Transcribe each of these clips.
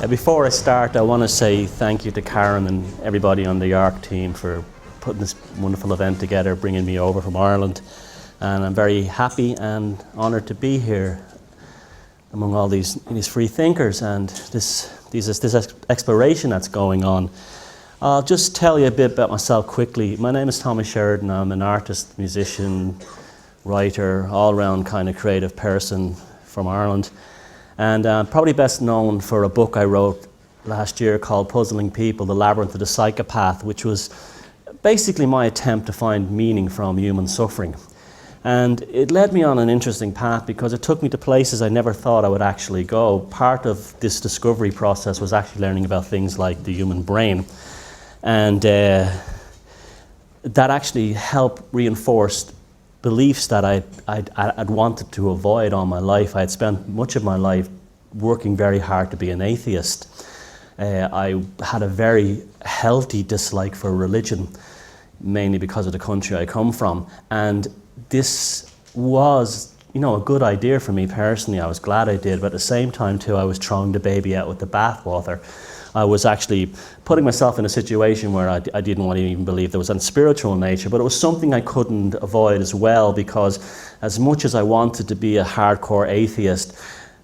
Before I start, I want to say thank you to Karen and everybody on the ARC team for putting this wonderful event together, bringing me over from Ireland. And I'm very happy and honoured to be here among all these free thinkers and this exploration that's going on. I'll just tell you a bit about myself quickly. My name is Thomas Sheridan. I'm an artist, musician, writer, all-round kind of creative person from Ireland. And probably best known for a book I wrote last year called Puzzling People, The Labyrinth of the Psychopath, which was basically my attempt to find meaning from human suffering. And it led me on an interesting path because it took me to places I never thought I would actually go. Part of this discovery process was actually learning about things like the human brain. And that actually helped reinforce beliefs that I'd wanted to avoid all my life. I had spent much of my life working very hard to be an atheist. I had a very healthy dislike for religion, mainly because of the country I come from. And this was, a good idea for me personally. I was glad I did, but at the same time too, I was throwing the baby out with the bathwater. I was actually putting myself in a situation where I didn't want to even believe there was a spiritual nature, but it was something I couldn't avoid as well, because as much as I wanted to be a hardcore atheist,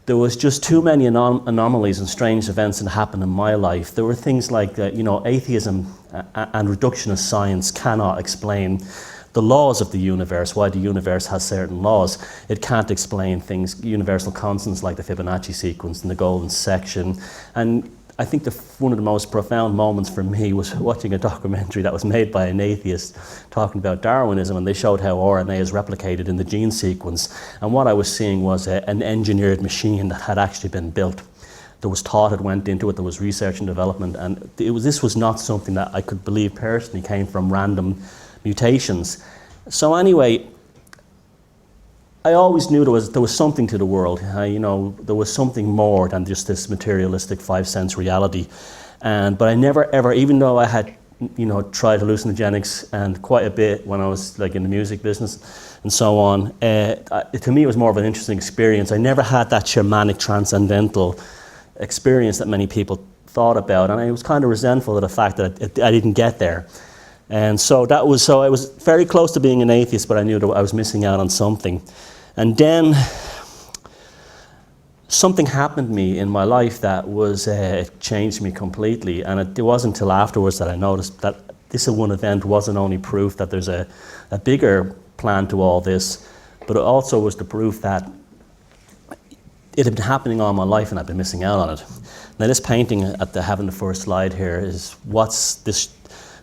there was just too many anomalies and strange events that happened in my life. There were things like, atheism and reductionist science cannot explain the laws of the universe, why the universe has certain laws. It can't explain things, universal constants like the Fibonacci sequence and the golden section. And I think one of the most profound moments for me was watching a documentary that was made by an atheist talking about Darwinism, and they showed how RNA is replicated in the gene sequence. And what I was seeing was an engineered machine that had actually been built. There was thought that went into it, there was research and development, and this was not something that I could believe personally came from random mutations. So anyway, I always knew there was something to the world. There was something more than just this materialistic 5 sense reality. But I never ever, even though I had tried hallucinogenics and quite a bit when I was like in the music business and so on, to me it was more of an interesting experience. I never had that shamanic transcendental experience that many people thought about, and I was kind of resentful of the fact that I didn't get there. And so I was very close to being an atheist, but I knew that I was missing out on something. And then something happened to me in my life that it changed me completely. And it wasn't until afterwards that I noticed that this one event wasn't only proof that there's a bigger plan to all this, but it also was the proof that it had been happening all my life and I'd been missing out on it. Now this painting having the first slide here is what's this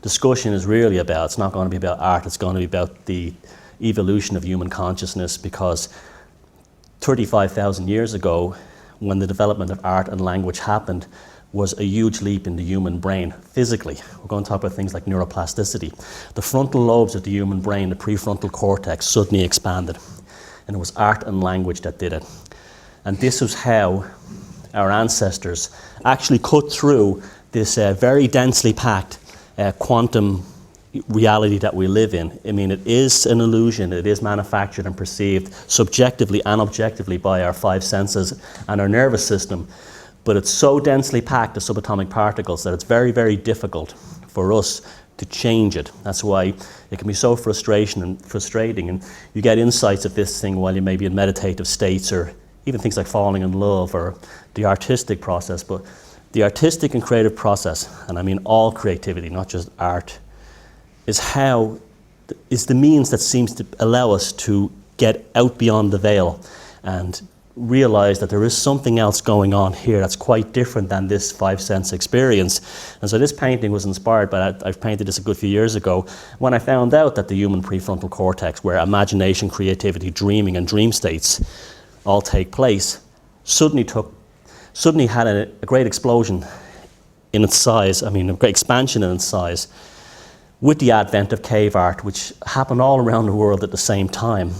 discussion is really about. It's not going to be about art, it's going to be about the evolution of human consciousness, because 35,000 years ago, when the development of art and language happened, was a huge leap in the human brain physically. We're going to talk about things like neuroplasticity. The frontal lobes of the human brain, the prefrontal cortex, suddenly expanded, and it was art and language that did it. And this was how our ancestors actually cut through this very densely packed quantum reality that we live in. I mean, it is an illusion. It is manufactured and perceived subjectively and objectively by our 5 senses and our nervous system. But it's so densely packed with subatomic particles that it's very, very difficult for us to change it. That's why it can be so frustrating, and you get insights of this thing while you may be in meditative states, or even things like falling in love or the artistic process. But the artistic and creative process, and I mean all creativity, not just art, is the means that seems to allow us to get out beyond the veil and realize that there is something else going on here that's quite different than this 5 sense experience. And so this painting was inspired by that. I've painted this a good few years ago when I found out that the human prefrontal cortex, where imagination, creativity, dreaming and dream states all take place, suddenly had a great explosion in its size, a great expansion in its size, with the advent of cave art, which happened all around the world at the same time.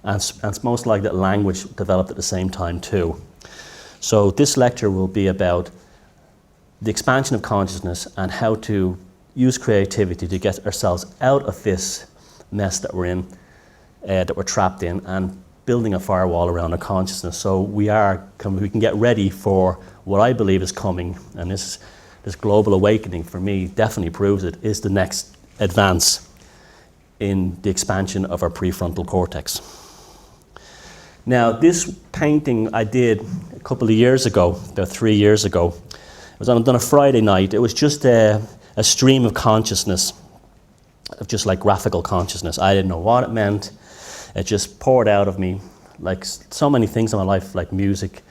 And it's most likely that language developed at the same time too. So this lecture will be about the expansion of consciousness and how to use creativity to get ourselves out of this mess that we're in, that we're trapped in, and building a firewall around our consciousness, so we can get ready for what I believe is coming, and this global awakening for me definitely proves it, is the next advance in the expansion of our prefrontal cortex. Now, this painting I did a couple of years ago, about 3 years ago. It was on a Friday night. It was just a stream of consciousness, of just like graphical consciousness. I didn't know what it meant. It just poured out of me, like so many things in my life, like music,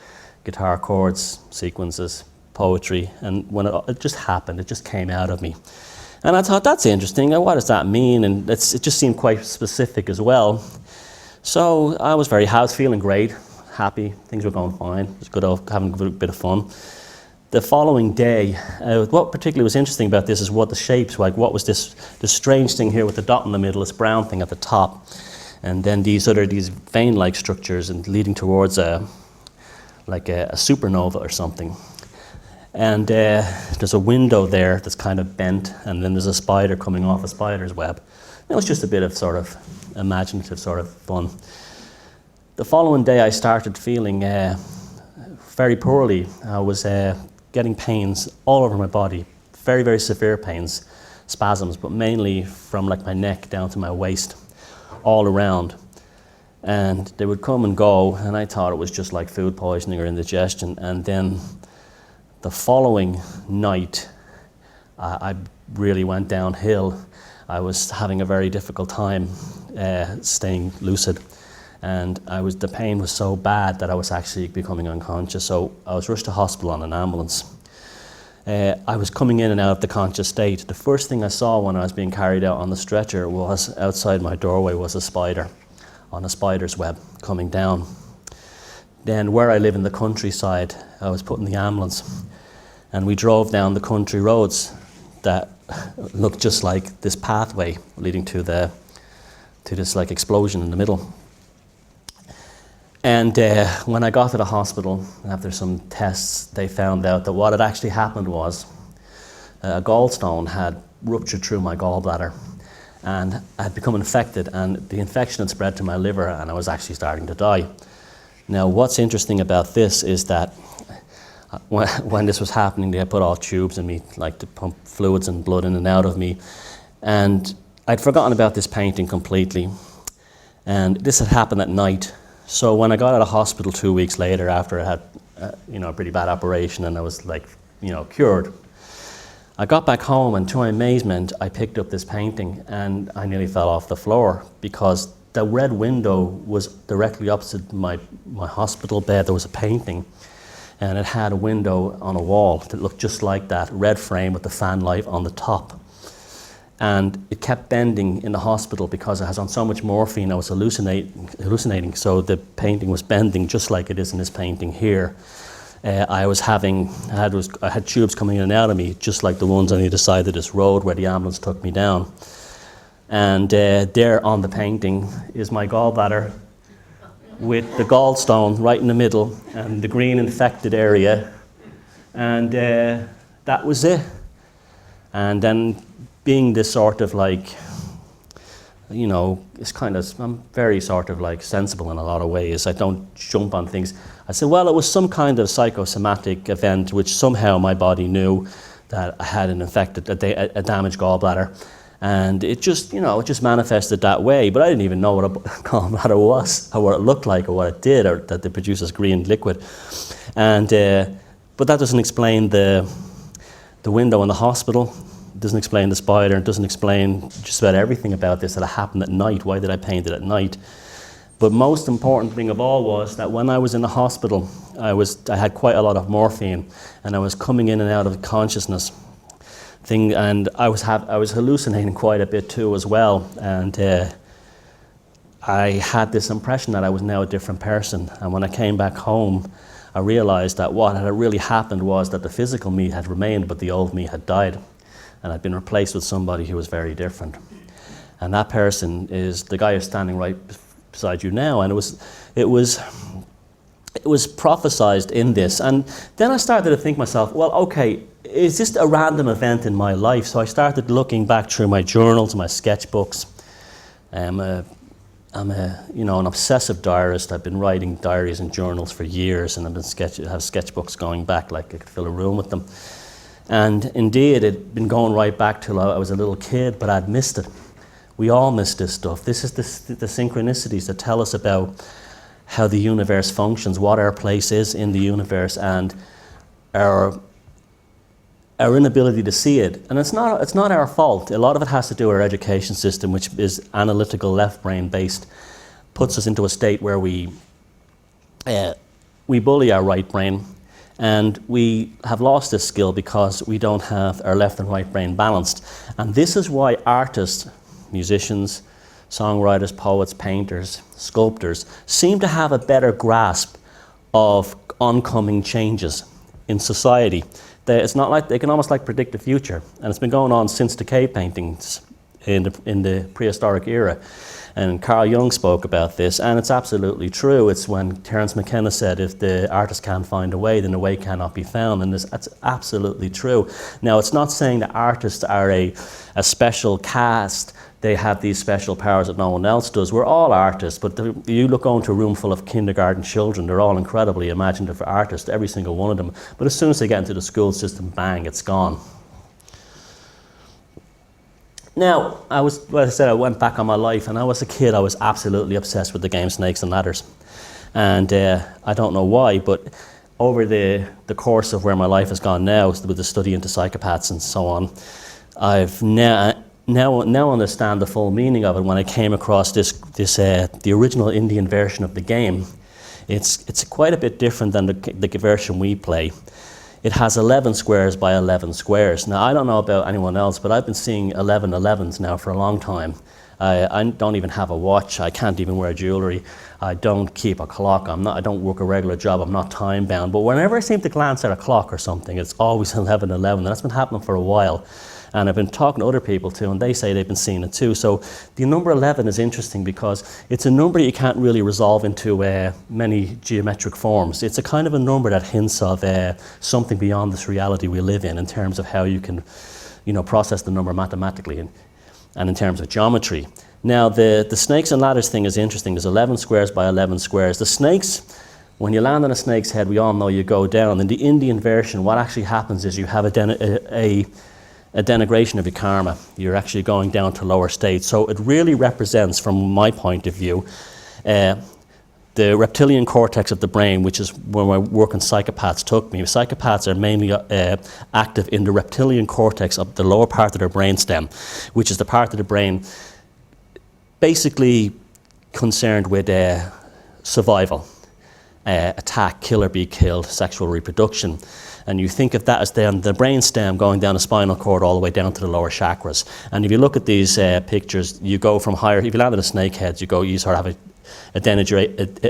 guitar chords, sequences, poetry, and when it just happened, it just came out of me. And I thought, that's interesting, what does that mean? And it just seemed quite specific as well. So I was feeling great, happy, things were going fine, it was good, having a bit of fun. The following day, what particularly was interesting about this is what the shapes, like what was this strange thing here with the dot in the middle, this brown thing at the top, and then these vein-like structures and leading towards a supernova or something. And there's a window there that's kind of bent, and then there's a spider coming off a spider's web. It was just a bit of sort of imaginative sort of fun. The following day I started feeling very poorly. I was getting pains all over my body, very, very severe pains, spasms, but mainly from like my neck down to my waist, all around. And they would come and go, and I thought it was just like food poisoning or indigestion. And then the following night, I really went downhill. I was having a very difficult time staying lucid, and the pain was so bad that I was actually becoming unconscious. So I was rushed to hospital on an ambulance. I was coming in and out of the conscious state. The first thing I saw when I was being carried out on the stretcher was outside my doorway was a spider on a spider's web coming down. Then where I live in the countryside, I was put in the ambulance, and we drove down the country roads that looked just like this pathway leading to this like explosion in the middle. And when I got to the hospital, after some tests, they found out that what had actually happened was a gallstone had ruptured through my gallbladder, and I had become infected, and the infection had spread to my liver, and I was actually starting to die. Now, what's interesting about this is that when this was happening, they had put all tubes in me, like to pump fluids and blood in and out of me. And I'd forgotten about this painting completely. And this had happened at night. So when I got out of hospital 2 weeks later, after I had a pretty bad operation and I was cured, I got back home, and to my amazement, I picked up this painting and I nearly fell off the floor, because the red window was directly opposite my hospital bed. There was a painting, and it had a window on a wall that looked just like that, red frame with the fan light on the top. And it kept bending in the hospital because I was on so much morphine, I was hallucinating, so the painting was bending just like it is in this painting here. I had tubes coming in and out of me, just like the ones on either side of this road where the ambulance took me down. And there on the painting is my gallbladder with the gallstone right in the middle and the green infected area. And that was it. And then being this sort of I'm very sort of like sensible in a lot of ways. I don't jump on things. I said, well, it was some kind of psychosomatic event which somehow my body knew that I had a damaged gallbladder. And it just manifested that way. But I didn't even know what a gallbladder was, or what it looked like, or what it did, or that it produces green liquid. And but that doesn't explain the window in the hospital. It doesn't explain the spider. It doesn't explain just about everything about this that happened at night. Why did I paint it at night? But most important thing of all was that when I was in the hospital, I had quite a lot of morphine, and I was coming in and out of consciousness. And I was hallucinating quite a bit too as well, and I had this impression that I was now a different person. And when I came back home, I realized that what had really happened was that the physical me had remained, but the old me had died, and I'd been replaced with somebody who was very different. And that person is the guy who's standing right beside you now. And it was prophesized in this. And then I started to think myself, well, okay, is this a random event in my life? So I started looking back through my journals, my sketchbooks, I'm an obsessive diarist. I've been writing diaries and journals for years, and have sketchbooks going back, like I could fill a room with them. And indeed, it'd been going right back till I was a little kid, but I'd missed it. We all miss this stuff. This is the synchronicities that tell us about how the universe functions, what our place is in the universe, and our inability to see it. And it's not our fault. A lot of it has to do with our education system, which is analytical, left brain based, puts us into a state where we bully our right brain, and we have lost this skill because we don't have our left and right brain balanced. And this is why artists, musicians, songwriters, poets, painters, sculptors seem to have a better grasp of oncoming changes in society. It's not like they can almost like predict the future, and it's been going on since the cave paintings in the prehistoric era. And Carl Jung spoke about this, and it's absolutely true. It's when Terence McKenna said, if the artist can't find a way, then the way cannot be found, and that's absolutely true. Now, it's not saying that artists are a special caste. They have these special powers that no one else does. We're all artists, but you look into a room full of kindergarten children, they're all incredibly imaginative artists, every single one of them. But as soon as they get into the school system, bang, it's gone. Now, I went back on my life, and I was a kid, I was absolutely obsessed with the game Snakes and Ladders. And I don't know why, but over the course of where my life has gone now, with the study into psychopaths and so on, I've now understand the full meaning of it. When I came across the original Indian version of the game, it's quite a bit different than the version we play. It has 11 squares by 11 squares. Now, I don't know about anyone else, but I've been seeing 11 11s now for a long time. I don't even have a watch. I can't even wear jewelry. I don't keep a clock. I don't work a regular job. I'm not time bound. But whenever I seem to glance at a clock or something, it's always 11 11. And that's been happening for a while. And I've been talking to other people too, and they say they've been seeing it too. So the number 11 is interesting because it's a number you can't really resolve into many geometric forms. It's a kind of a number that hints of something beyond this reality we live in terms of how you can, process the number mathematically and in terms of geometry. Now, the Snakes and Ladders thing is interesting. There's 11 squares by 11 squares. The snakes, when you land on a snake's head, we all know you go down. In the Indian version, what actually happens is you have a denigration of your karma. You're actually going down to lower states. So it really represents, from my point of view, the reptilian cortex of the brain, which is where my work on psychopaths took me. Psychopaths are mainly active in the reptilian cortex of the lower part of their brainstem, which is the part of the brain basically concerned with survival, attack, kill or be killed, sexual reproduction. And you think of that as the brainstem going down the spinal cord all the way down to the lower chakras. And if you look at these pictures, you go from higher. If you land on a snake head, you sort of have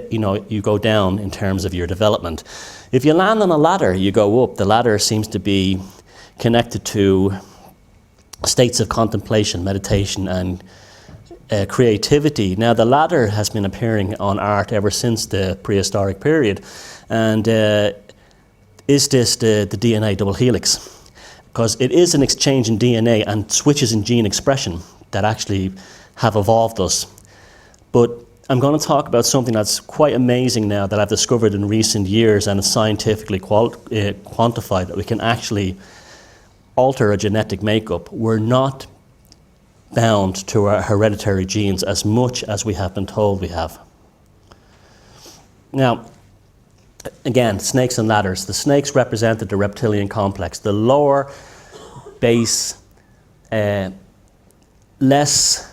you go down in terms of your development. If you land on a ladder, you go up. The ladder seems to be connected to states of contemplation, meditation, and creativity. Now, the ladder has been appearing on art ever since the prehistoric period, and is this the DNA double helix? Because it is an exchange in DNA and switches in gene expression that actually have evolved us. But I'm going to talk about something that's quite amazing now that I've discovered in recent years, and it's scientifically quantified, that we can actually alter a genetic makeup. We're not bound to our hereditary genes as much as we have been told we have. Now, again, Snakes and Ladders. The snakes represented the reptilian complex, the lower base, less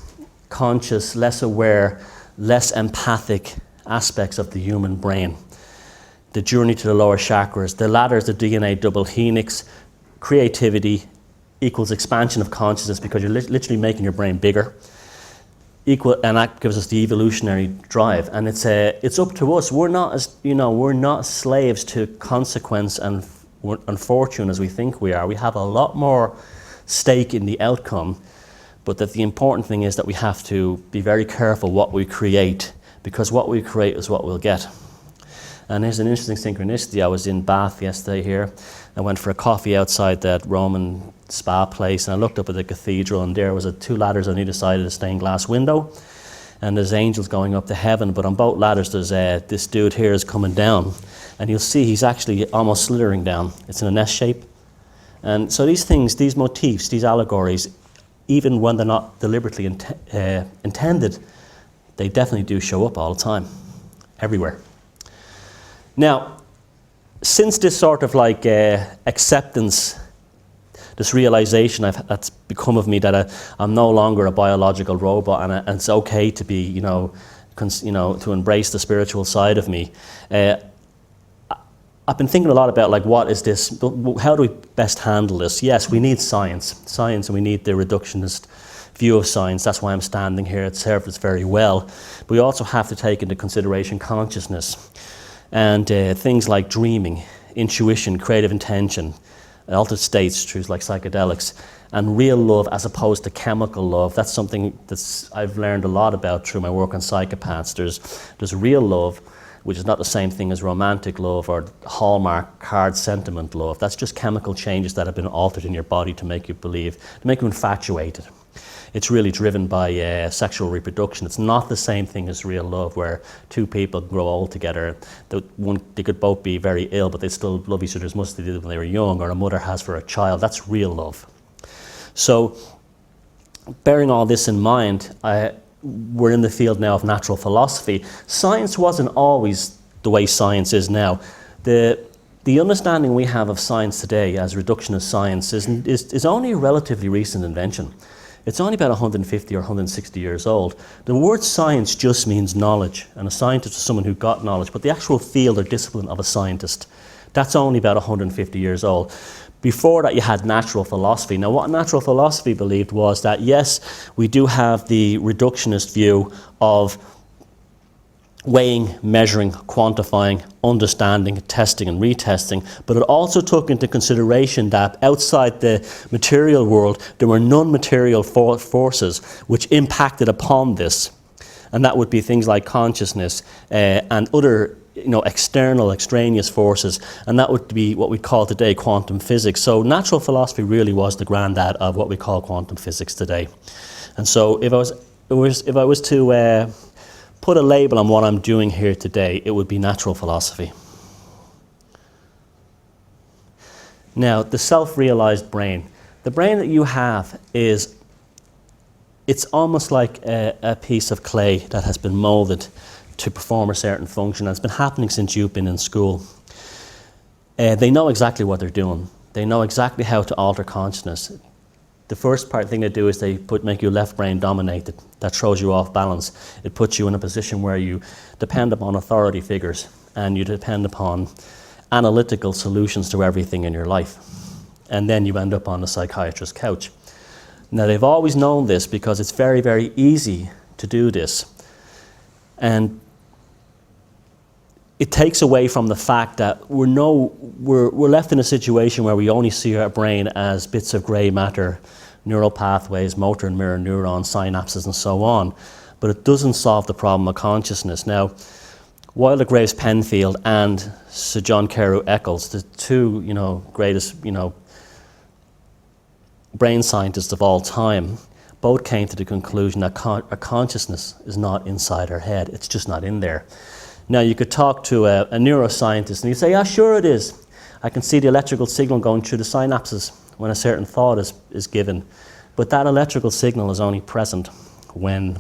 conscious, less aware, less empathic aspects of the human brain. The journey to the lower chakras. The ladders, the DNA double helix. Creativity equals expansion of consciousness because you're literally making your brain bigger. And that gives us the evolutionary drive. And it's up to us. We're not slaves to consequence and fortune as we think we are. We have a lot more stake in the outcome. But that the important thing is that we have to be very careful what we create, because what we create is what we'll get. And there's an interesting synchronicity. I was in Bath yesterday here. I went for a coffee outside that Roman spa place, and I looked up at the cathedral, and there was two ladders on either side of the stained glass window. and there's angels going up to heaven, but on both ladders there's this dude here is coming down, and you'll see he's actually almost slithering down. It's in an S shape. And so these things, these motifs, these allegories, even when they're not deliberately intended, they definitely do show up all the time, everywhere. Now, since this sort of like acceptance, this realization that's become of me that I'm no longer a biological robot, and it's okay to be, to embrace the spiritual side of me. I've been thinking a lot about like what is this? How do we best handle this? Yes, we need science, and we need the reductionist view of science. That's why I'm standing here. It served us very well. But we also have to take into consideration consciousness and things like dreaming, intuition, creative intention, altered states, truths like psychedelics, and real love as opposed to chemical love. That's something I've learned a lot about through my work on psychopaths. There's real love, which is not the same thing as romantic love or hallmark hard sentiment love. That's just chemical changes that have been altered in your body to make you believe, to make you infatuated. It's really driven by sexual reproduction. It's not the same thing as real love, where two people grow old together. They could both be very ill, but they still love each other as much as they did when they were young, or a mother has for a child. That's real love. So, bearing all this in mind, we're in the field now of natural philosophy. Science wasn't always the way science is now. The understanding we have of science today as reductionist science is only a relatively recent invention. It's only about 150 or 160 years old. The word science just means knowledge, and a scientist is someone who got knowledge, but the actual field or discipline of a scientist, that's only about 150 years old. Before that, you had natural philosophy. Now, what natural philosophy believed was that, yes, we do have the reductionist view of weighing, measuring, quantifying, understanding, testing and retesting, but it also took into consideration that outside the material world, there were non-material forces which impacted upon this. And that would be things like consciousness and other external, extraneous forces, and that would be what we call today quantum physics. So natural philosophy really was the granddad of what we call quantum physics today. And so if I was to put a label on what I'm doing here today, it would be natural philosophy. Now, the self-realized brain. The brain that you have it's almost like a piece of clay that has been molded to perform a certain function, and it's been happening since you've been in school. They know exactly what they're doing. They know exactly how to alter consciousness. The first thing they do is they make you left brain dominated. That throws you off balance. It puts you in a position where you depend upon authority figures and you depend upon analytical solutions to everything in your life. And then you end up on the psychiatrist's couch. Now, they've always known this because it's very, very easy to do this. And it takes away from the fact that we're left in a situation where we only see our brain as bits of grey matter, neural pathways, motor and mirror neurons, synapses and so on. But it doesn't solve the problem of consciousness. Now, Wilder Graves Penfield and Sir John Carew Eccles, the two greatest brain scientists of all time, both came to the conclusion that our consciousness is not inside our head. It's just not in there. Now, you could talk to a neuroscientist and you say, yeah, sure it is. I can see the electrical signal going through the synapses when a certain thought is given. But that electrical signal is only present when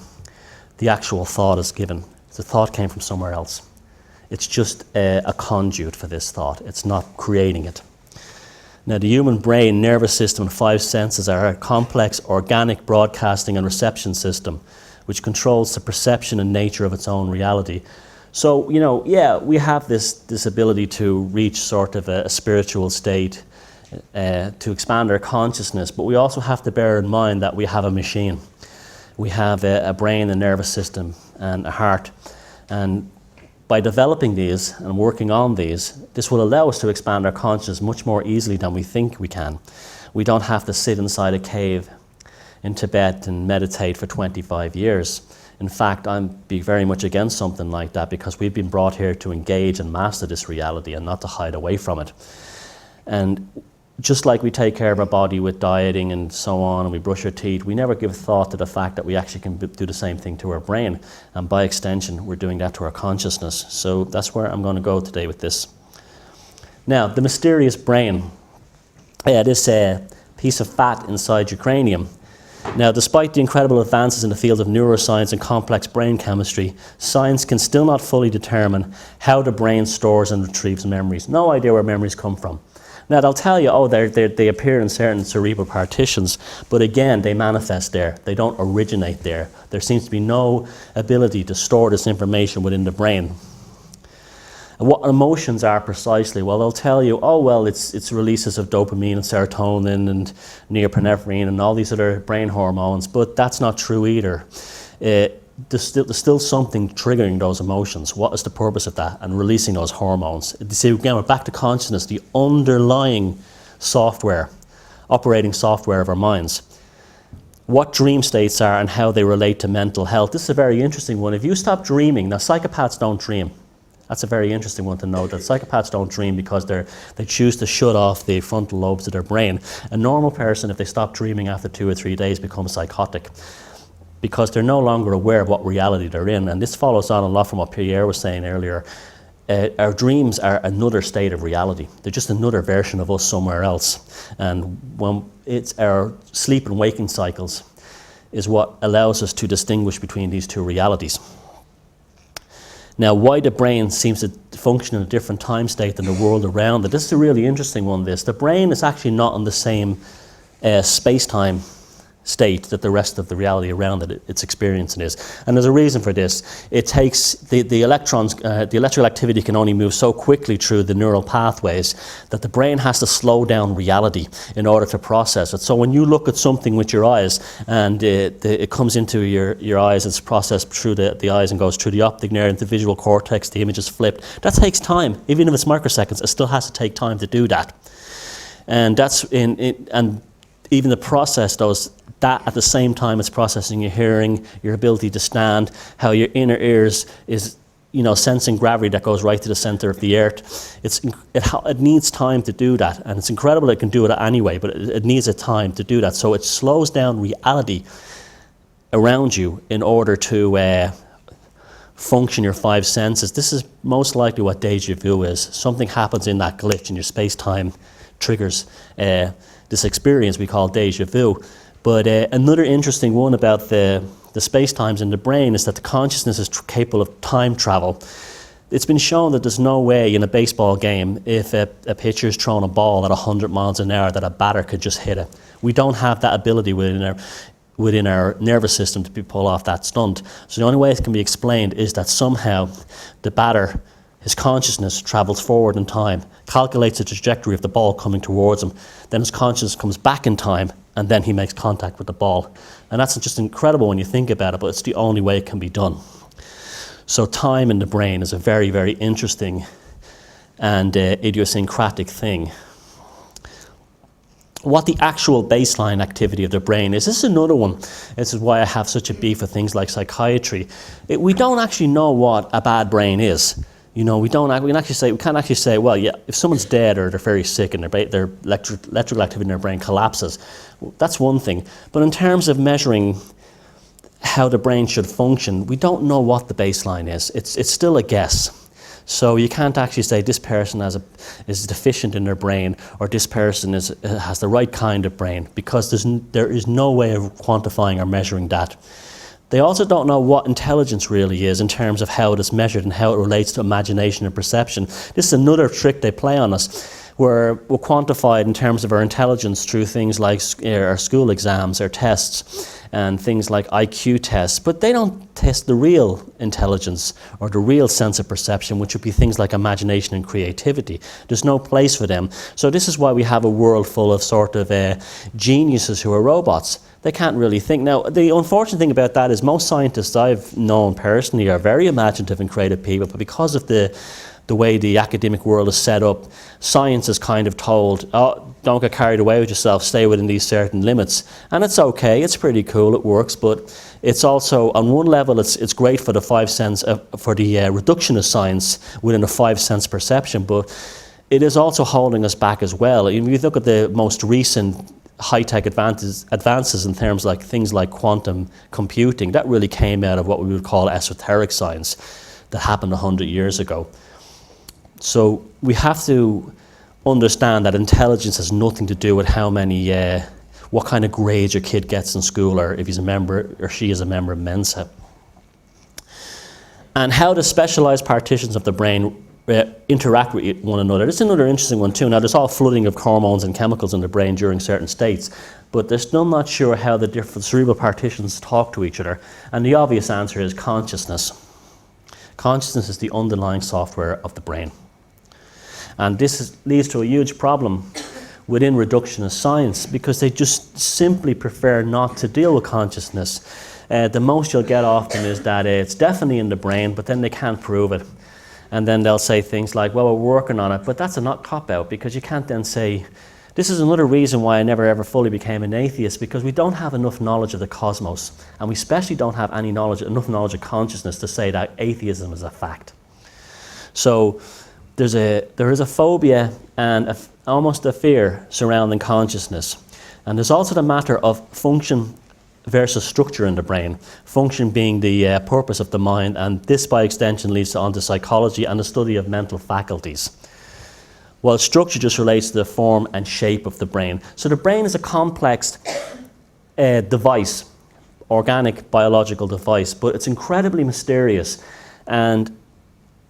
the actual thought is given. The thought came from somewhere else. It's just a conduit for this thought. It's not creating it. Now, the human brain, nervous system, and five senses are a complex organic broadcasting and reception system which controls the perception and nature of its own reality. So, we have this ability to reach sort of a spiritual state, to expand our consciousness, but we also have to bear in mind that we have a machine. We have a brain, a nervous system, and a heart. And by developing these and working on these, this will allow us to expand our consciousness much more easily than we think we can. We don't have to sit inside a cave in Tibet and meditate for 25 years. In fact, I'd be very much against something like that because we've been brought here to engage and master this reality and not to hide away from it. And just like we take care of our body with dieting and so on, and we brush our teeth, we never give thought to the fact that we actually can do the same thing to our brain. And by extension, we're doing that to our consciousness. So that's where I'm going to go today with this. Now, the mysterious brain. This piece of fat inside your cranium. Now, despite the incredible advances in the field of neuroscience and complex brain chemistry, science can still not fully determine how the brain stores and retrieves memories. No idea where memories come from. Now, they'll tell you, they appear in certain cerebral partitions, but again, they manifest there. They don't originate there. There seems to be no ability to store this information within the brain. And what emotions are precisely? Well, they'll tell you, it's releases of dopamine and serotonin and norepinephrine and all these other brain hormones, but that's not true either. There's still something triggering those emotions. What is the purpose of that? And releasing those hormones. You see, again, we're back to consciousness, the underlying software, operating software of our minds. What dream states are and how they relate to mental health. This is a very interesting one. If you stop dreaming, now psychopaths don't dream. That's a very interesting one to know, that psychopaths don't dream because they choose to shut off the frontal lobes of their brain. A normal person, if they stop dreaming after 2 or 3 days, becomes psychotic because they're no longer aware of what reality they're in. And this follows on a lot from what Pierre was saying earlier. Our dreams are another state of reality. They're just another version of us somewhere else. And when it's our sleep and waking cycles is what allows us to distinguish between these two realities. Now, why the brain seems to function in a different time state than the world around it. This is a really interesting one, this. The brain is actually not in the same space-time state that the rest of the reality around it, its experiencing is. And there's a reason for this. It takes the electrons, the electrical activity can only move so quickly through the neural pathways that the brain has to slow down reality in order to process it. So when you look at something with your eyes and it comes into your eyes, it's processed through the eyes and goes through the optic nerve into the visual cortex, the image is flipped. That takes time. Even if it's microseconds, it still has to take time to do that. And that's and even the process that at the same time it's processing your hearing, your ability to stand, how your inner ears is, sensing gravity that goes right to the center of the earth. It needs time to do that, and it's incredible it can do it anyway, but it needs a time to do that. So it slows down reality around you in order to function your 5 senses. This is most likely what déjà vu is. Something happens in that glitch in your space-time triggers this experience we call déjà vu. But another interesting one about the space-times in the brain is that the consciousness is capable of time travel. It's been shown that there's no way in a baseball game, if a pitcher's throwing a ball at 100 miles an hour, that a batter could just hit it. We don't have that ability within our nervous system to pull off that stunt. So the only way it can be explained is that somehow the batter, his consciousness travels forward in time, calculates the trajectory of the ball coming towards him, then his consciousness comes back in time, and then he makes contact with the ball. And that's just incredible when you think about it, but it's the only way it can be done. So time in the brain is a very, very interesting and idiosyncratic thing. What the actual baseline activity of the brain is, this is another one. This is why I have such a beef with things like psychiatry. We don't actually know what a bad brain is. We can't actually say, well, yeah, if someone's dead or they're very sick and their electrical activity in their brain collapses, that's one thing. But in terms of measuring how the brain should function, we don't know what the baseline is. It's still a guess. So you can't actually say this person is deficient in their brain or this person has the right kind of brain, because there is no way of quantifying or measuring that. They also don't know what intelligence really is in terms of how it is measured and how it relates to imagination and perception. This is another trick they play on us. We're quantified in terms of our intelligence through things like our school exams, our tests, and things like IQ tests, but they don't test the real intelligence or the real sense of perception, which would be things like imagination and creativity. There's no place for them. So this is why we have a world full of sort of geniuses who are robots. They can't really think. Now, the unfortunate thing about that is most scientists I've known personally are very imaginative and creative people, but because of the way the academic world is set up, science is kind of told, don't get carried away with yourself, stay within these certain limits. And it's okay, it's pretty cool, it works, but it's also, on one level, it's great for the 5 sense, for the reductionist science within a 5 sense perception, but it is also holding us back as well. If you look at the most recent high-tech advances in terms like things like quantum computing, that really came out of what we would call esoteric science that happened 100 years ago. So we have to understand that intelligence has nothing to do with how many, what kind of grades your kid gets in school, or if he's a member or she is a member of Mensa. And how the specialized partitions of the brain interact with one another. This is another interesting one too. Now there's all flooding of hormones and chemicals in the brain during certain states, but they're still not sure how the different cerebral partitions talk to each other. And the obvious answer is consciousness. Consciousness is the underlying software of the brain. And this leads to a huge problem within reductionist science, because they just simply prefer not to deal with consciousness. The most you'll get often is that it's definitely in the brain, but then they can't prove it. And then they'll say things like, well, we're working on it, but that's a not cop-out, because you can't then say, this is another reason why I never ever fully became an atheist, because we don't have enough knowledge of the cosmos, and we especially don't have enough knowledge of consciousness to say that atheism is a fact. So there is a phobia and almost a fear surrounding consciousness. And there's also the matter of function versus structure in the brain, function being the purpose of the mind, and this by extension leads on to psychology and the study of mental faculties. While structure just relates to the form and shape of the brain. So the brain is a complex device, organic biological device, but it's incredibly mysterious, and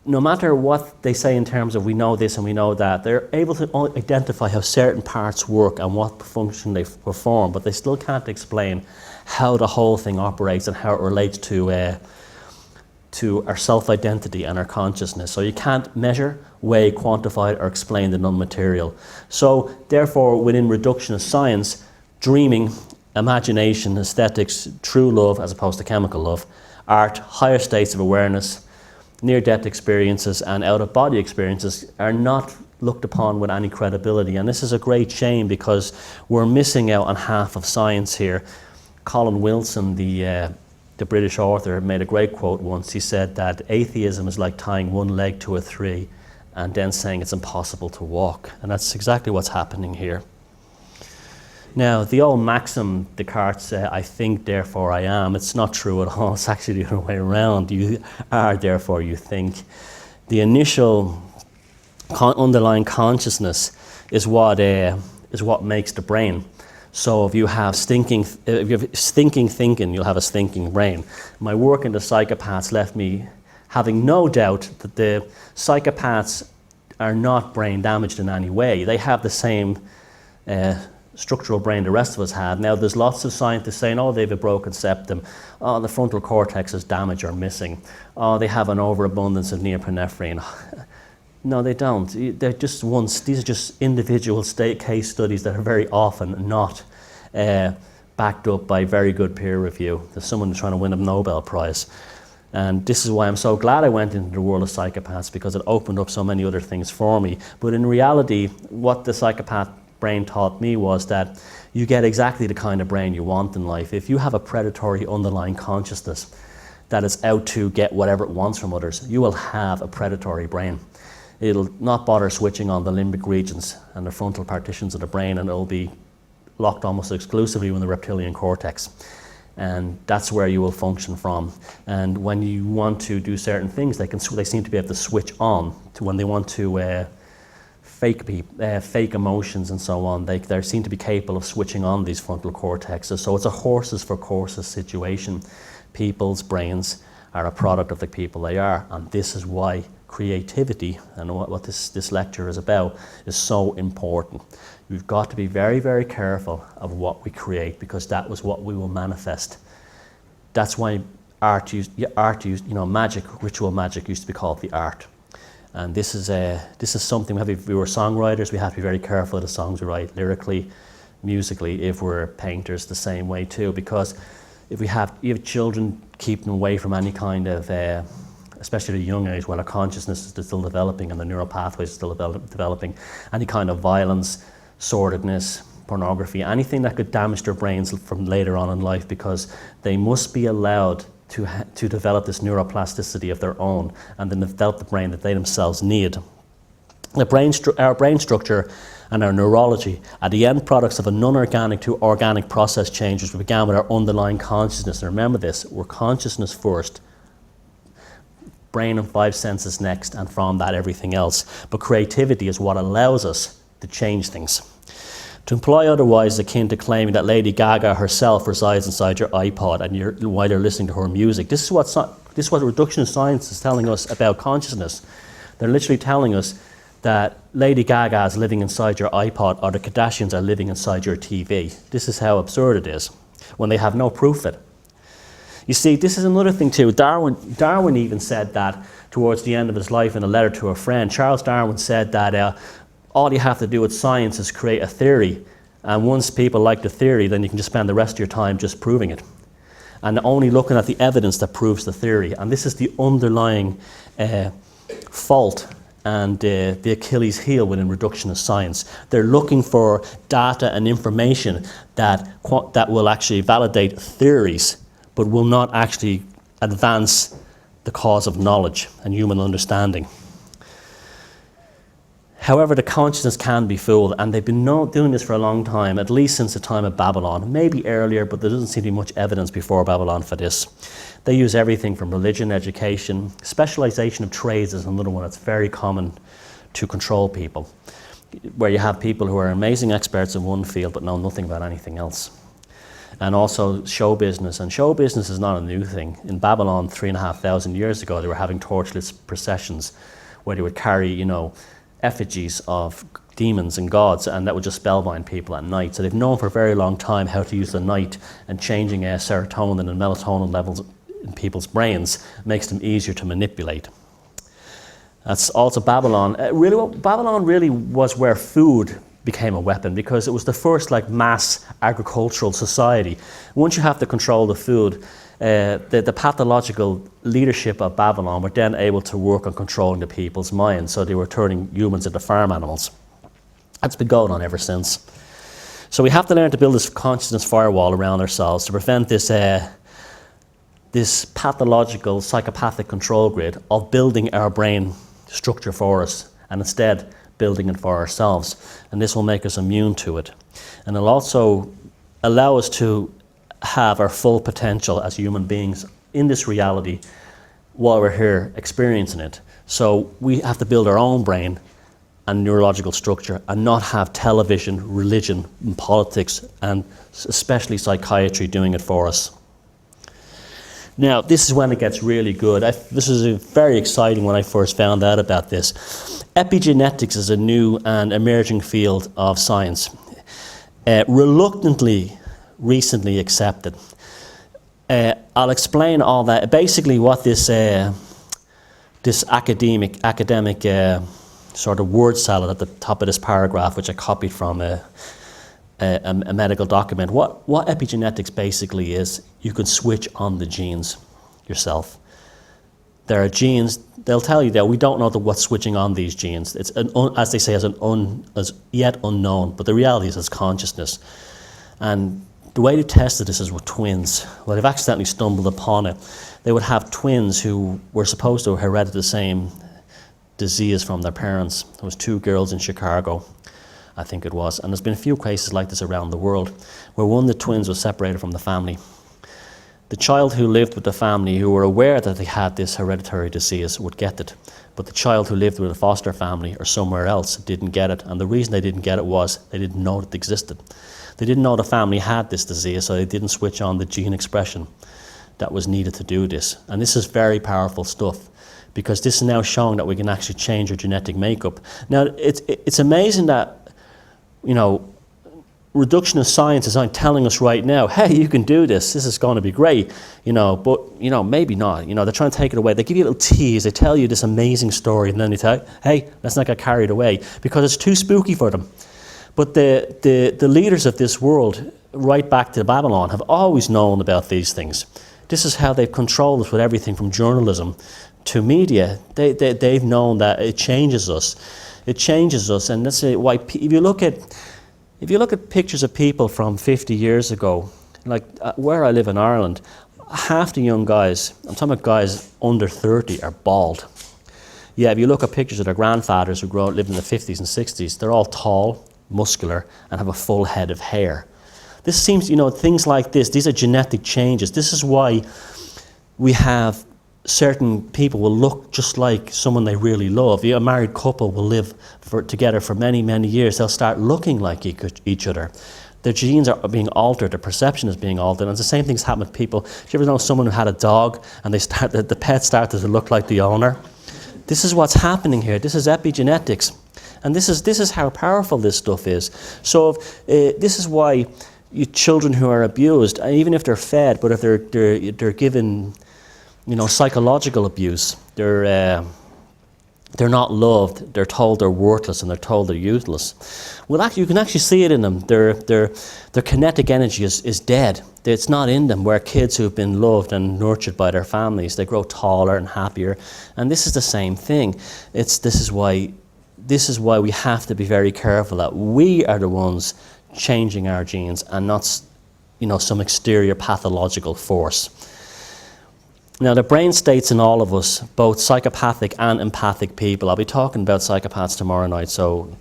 no matter what they say in terms of we know this and we know that, they're able to identify how certain parts work and what function they perform, but they still can't explain how the whole thing operates and how it relates to our self-identity and our consciousness. So you can't measure, weigh, quantify, or explain the non-material. So therefore, within reductionist science, dreaming, imagination, aesthetics, true love as opposed to chemical love, art, higher states of awareness, near-death experiences and out-of-body experiences are not looked upon with any credibility. And this is a great shame, because we're missing out on half of science here. Colin Wilson, the British author, made a great quote once. He said that atheism is like tying one leg to a tree and then saying it's impossible to walk. And that's exactly what's happening here. Now, the old maxim Descartes, I think, therefore I am, it's not true at all. It's actually the other way around. You are, therefore you think. The initial underlying consciousness is what makes the brain. So if you have stinking thinking, you'll have a stinking brain. My work in the psychopaths left me having no doubt that the psychopaths are not brain damaged in any way. They have the same structural brain the rest of us had. Now there's lots of scientists saying, oh, they have a broken septum, oh, the frontal cortex is damaged or missing, oh, they have an overabundance of norepinephrine. No, they don't. They're just these are just individual case studies that are very often not backed up by very good peer review. There's someone trying to win a Nobel Prize. And this is why I'm so glad I went into the world of psychopaths, because it opened up so many other things for me. But in reality, what the psychopath brain taught me was that you get exactly the kind of brain you want in life. If you have a predatory underlying consciousness that is out to get whatever it wants from others, you will have a predatory brain. It'll not bother switching on the limbic regions and the frontal partitions of the brain, and it'll be locked almost exclusively in the reptilian cortex. And that's where you will function from. And when you want to do certain things, they seem to be able to switch on to when they want to fake emotions and so on. They seem to be capable of switching on these frontal cortexes. So it's a horses for courses situation. People's brains are a product of the people they are, and this is why creativity, and what this lecture is about, is so important. We've got to be very, very careful of what we create, because that was what we will manifest. That's why art used, magic, ritual magic used to be called the art. And this is something, if we were songwriters, we have to be very careful of the songs we write, lyrically, musically. If we're painters, the same way too, because if you have children, keep them away from any kind of, especially at a young age, when our consciousness is still developing and the neural pathways are still developing, any kind of violence, sordidness, pornography, anything that could damage their brains from later on in life, because they must be allowed to develop this neuroplasticity of their own and then develop the brain that they themselves need. Our brain structure and our neurology are the end products of a non-organic to organic process change which began with our underlying consciousness. And remember this, we're consciousness first, brain and five senses next, and from that everything else. But creativity is what allows us to change things. To imply otherwise is akin to claiming that Lady Gaga herself resides inside your iPod and while you're listening to her music. This is what reductionist science is telling us about consciousness. They're literally telling us that Lady Gaga is living inside your iPod or the Kardashians are living inside your TV. This is how absurd it is when they have no proof of it. You see, this is another thing too. Darwin even said that towards the end of his life in a letter to a friend. Charles Darwin said that all you have to do with science is create a theory, and once people like the theory, then you can just spend the rest of your time just proving it and only looking at the evidence that proves the theory. And this is the underlying fault and the Achilles heel within reductionist science. They're looking for data and information that will actually validate theories, but will not actually advance the cause of knowledge and human understanding. However, the consciousness can be fooled, and they've been doing this for a long time, at least since the time of Babylon, maybe earlier, but there doesn't seem to be much evidence before Babylon for this. They use everything from religion, education, specialization of trades is another one that's very common to control people, where you have people who are amazing experts in one field but know nothing about anything else. And also show business, and show business is not a new thing. In Babylon 3,500 years ago, they were having torchless processions where they would carry, effigies of demons and gods, and that would just spellbind people at night. So they've known for a very long time how to use the night, and changing serotonin and melatonin levels in people's brains makes them easier to manipulate. That's also Babylon. Babylon really was where food became a weapon, because it was the first mass agricultural society. Once you have to control the food, the pathological leadership of Babylon were then able to work on controlling the people's minds, so they were turning humans into farm animals. That's been going on ever since. So we have to learn to build this consciousness firewall around ourselves to prevent this pathological psychopathic control grid of building our brain structure for us, and instead building it for ourselves. And this will make us immune to it. And it'll also allow us to have our full potential as human beings in this reality while we're here experiencing it. So we have to build our own brain and neurological structure, and not have television, religion, and politics, and especially psychiatry doing it for us. Now, this is when it gets really good. This was very exciting when I first found out about this. Epigenetics is a new and emerging field of science, reluctantly recently accepted. I'll explain all that. Basically, what this academic sort of word salad at the top of this paragraph, which I copied from a medical document. What epigenetics basically is, you can switch on the genes yourself. There are genes, they'll tell you that we don't know what's switching on these genes. It's, as they say, as yet unknown, but the reality is it's consciousness. And the way they tested this is with twins. Well, they've accidentally stumbled upon it. They would have twins who were supposed to inherit the same disease from their parents. There was 2 girls in Chicago, I think it was, and there's been a few cases like this around the world, where one of the twins was separated from the family. The child who lived with the family, who were aware that they had this hereditary disease, would get it, but the child who lived with a foster family or somewhere else didn't get it, and the reason they didn't get it was they didn't know it existed. They didn't know the family had this disease, so they didn't switch on the gene expression that was needed to do this. And this is very powerful stuff, because this is now showing that we can actually change our genetic makeup. Now, it's amazing that, reductionist science is telling us right now, hey, you can do this is going to be great, but, maybe not. They're trying to take it away. They give you a little tease, they tell you this amazing story, and then they tell you, hey, let's not get carried away, because it's too spooky for them. But the leaders of this world, right back to Babylon, have always known about these things. This is how they've controlled us with everything from journalism to media. They've known that it changes us. It changes us, and that's why if you look at pictures of people from 50 years ago, like where I live in Ireland, half the young guys, I'm talking about guys under 30, are bald. Yeah, if you look at pictures of their grandfathers who lived in the 50s and 60s, they're all tall, muscular, and have a full head of hair. This seems, things like this, these are genetic changes. This is why we have certain people will look just like someone they really love. A married couple will live together for many, many years. They'll start looking like each other. Their genes are being altered, their perception is being altered, and the same things happen with people. Do you ever know someone who had a dog and the pet started to look like the owner? This is what's happening here. This is epigenetics. And this is how powerful this stuff is. So this is why children who are abused, even if they're fed, but if they're given, psychological abuse, they're not loved, they're told they're worthless, and they're told they're useless. Well, actually, you can actually see it in them. Their kinetic energy is dead. It's not in them. Where kids who've been loved and nurtured by their families, they grow taller and happier. And this is the same thing. This is why we have to be very careful that we are the ones changing our genes and not, some exterior pathological force. Now, the brain states in all of us, both psychopathic and empathic people, I'll be talking about psychopaths tomorrow night, so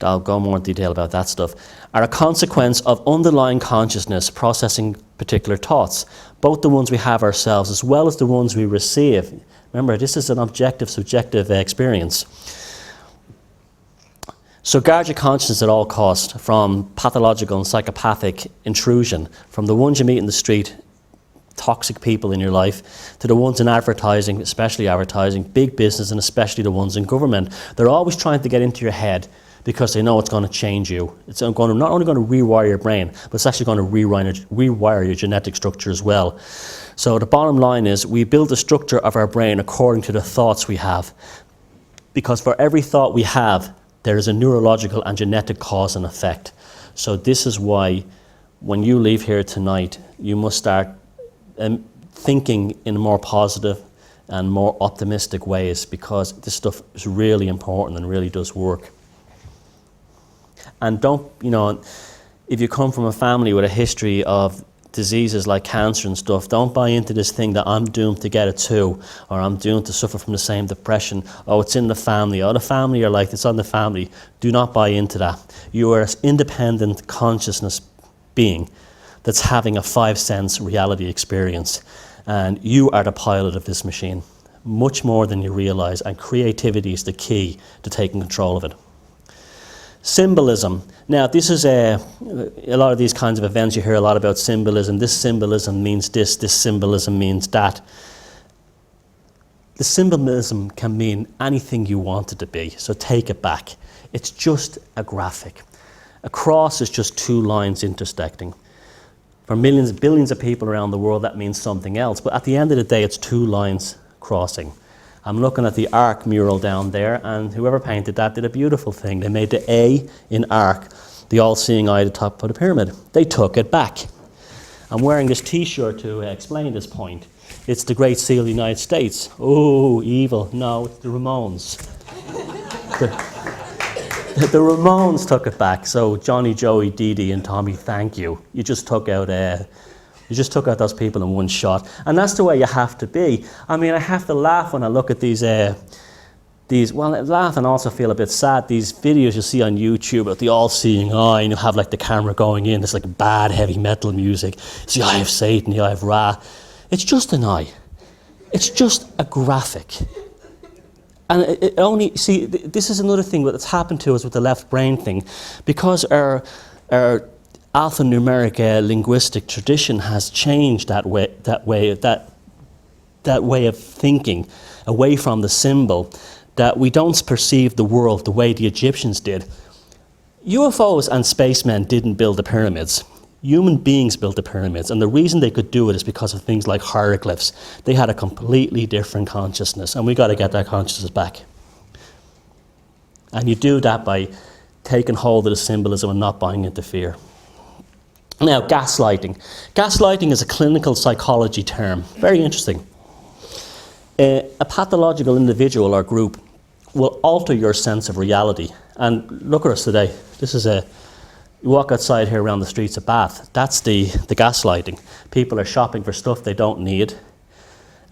I'll go more in detail about that stuff, are a consequence of underlying consciousness processing particular thoughts, both the ones we have ourselves as well as the ones we receive. Remember, this is an objective, subjective experience. So guard your conscience at all costs from pathological and psychopathic intrusion, from the ones you meet in the street, toxic people in your life, to the ones in advertising, especially advertising, big business, and especially the ones in government. They're always trying to get into your head because they know it's going to change you. It's not only going to rewire your brain, but it's actually going to rewire your genetic structure as well. So the bottom line is we build the structure of our brain according to the thoughts we have. Because for every thought we have, there is a neurological and genetic cause and effect. So this is why when you leave here tonight, you must start thinking in more positive and more optimistic ways, because this stuff is really important and really does work. And don't, if you come from a family with a history of diseases like cancer and stuff, don't buy into this thing that I'm doomed to get it too, or I'm doomed to suffer from the same depression. Oh, it's in the family. Oh, the family are like, it's on the family. Do not buy into that. You are an independent consciousness being that's having a 5-sense reality experience. And you are the pilot of this machine, much more than you realize, and creativity is the key to taking control of it. Symbolism. Now, this is a lot of these kinds of events, you hear a lot about symbolism. This symbolism means this symbolism means that. The symbolism can mean anything you want it to be, so take it back. It's just a graphic. A cross is just two lines intersecting. For millions, billions of people around the world, that means something else. But at the end of the day, it's two lines crossing. I'm looking at the Ark mural down there, and whoever painted that did a beautiful thing. They made the A in Ark, the all-seeing eye at the top of the pyramid. They took it back. I'm wearing this T-shirt to explain this point. It's the Great Seal of the United States. Oh, evil. No, it's the Ramones. The Ramones took it back. So Johnny, Joey, Dee Dee, and Tommy, thank you. You just took out those people in one shot, and that's the way you have to be. I mean, I have to laugh when I look at these. Well, I laugh and also feel a bit sad. These videos you see on YouTube with the all-seeing eye, and you have like the camera going in. It's like bad heavy metal music. It's the eye of Satan, the eye of Ra. It's just an eye. It's just a graphic. And it only, see, this is another thing that's happened to us with the left brain thing, because our alphanumeric linguistic tradition has changed that way of thinking, away from the symbol, that we don't perceive the world the way the Egyptians did. UFOs and spacemen didn't build the pyramids. Human beings built the pyramids, and the reason they could do it is because of things like hieroglyphs. They had a completely different consciousness, and we got to get that consciousness back. And you do that by taking hold of the symbolism and not buying into fear. Now, gaslighting. Gaslighting is a clinical psychology term. Very interesting. A pathological individual or group will alter your sense of reality. And look at us today. This is you walk outside here around the streets of Bath. That's the gaslighting. People are shopping for stuff they don't need.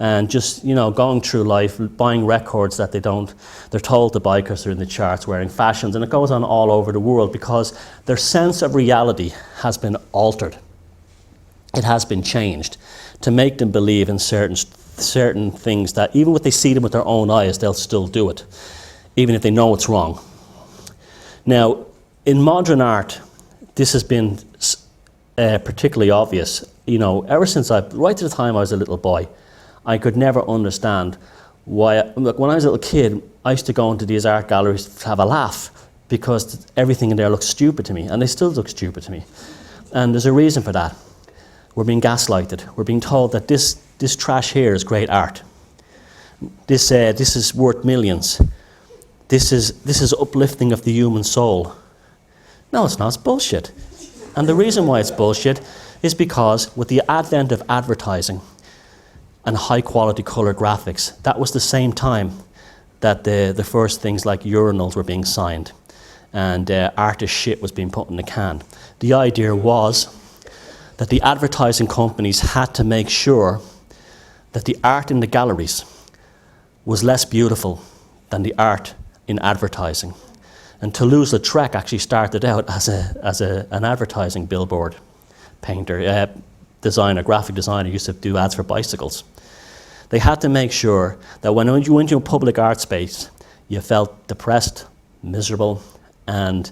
and just, going through life, buying records that they're told to buy because they're in the charts, wearing fashions, and it goes on all over the world because their sense of reality has been altered. It has been changed to make them believe in certain things that even if they see them with their own eyes, they'll still do it, even if they know it's wrong. Now, in modern art, this has been particularly obvious. Ever since right to the time I was a little boy, I could never understand why. Look, when I was a little kid, I used to go into these art galleries to have a laugh because everything in there looked stupid to me, and they still look stupid to me. And there's a reason for that. We're being gaslighted. We're being told that this trash here is great art. This is worth millions. This is uplifting of the human soul. No, it's not. It's bullshit. And the reason why it's bullshit is because with the advent of advertising and high-quality colour graphics, that was the same time that the first things like urinals were being signed and artist shit was being put in the can. The idea was that the advertising companies had to make sure that the art in the galleries was less beautiful than the art in advertising. And Toulouse-Lautrec actually started out as an advertising billboard painter, graphic designer, used to do ads for bicycles. They had to make sure that when you went into a public art space, you felt depressed, miserable, and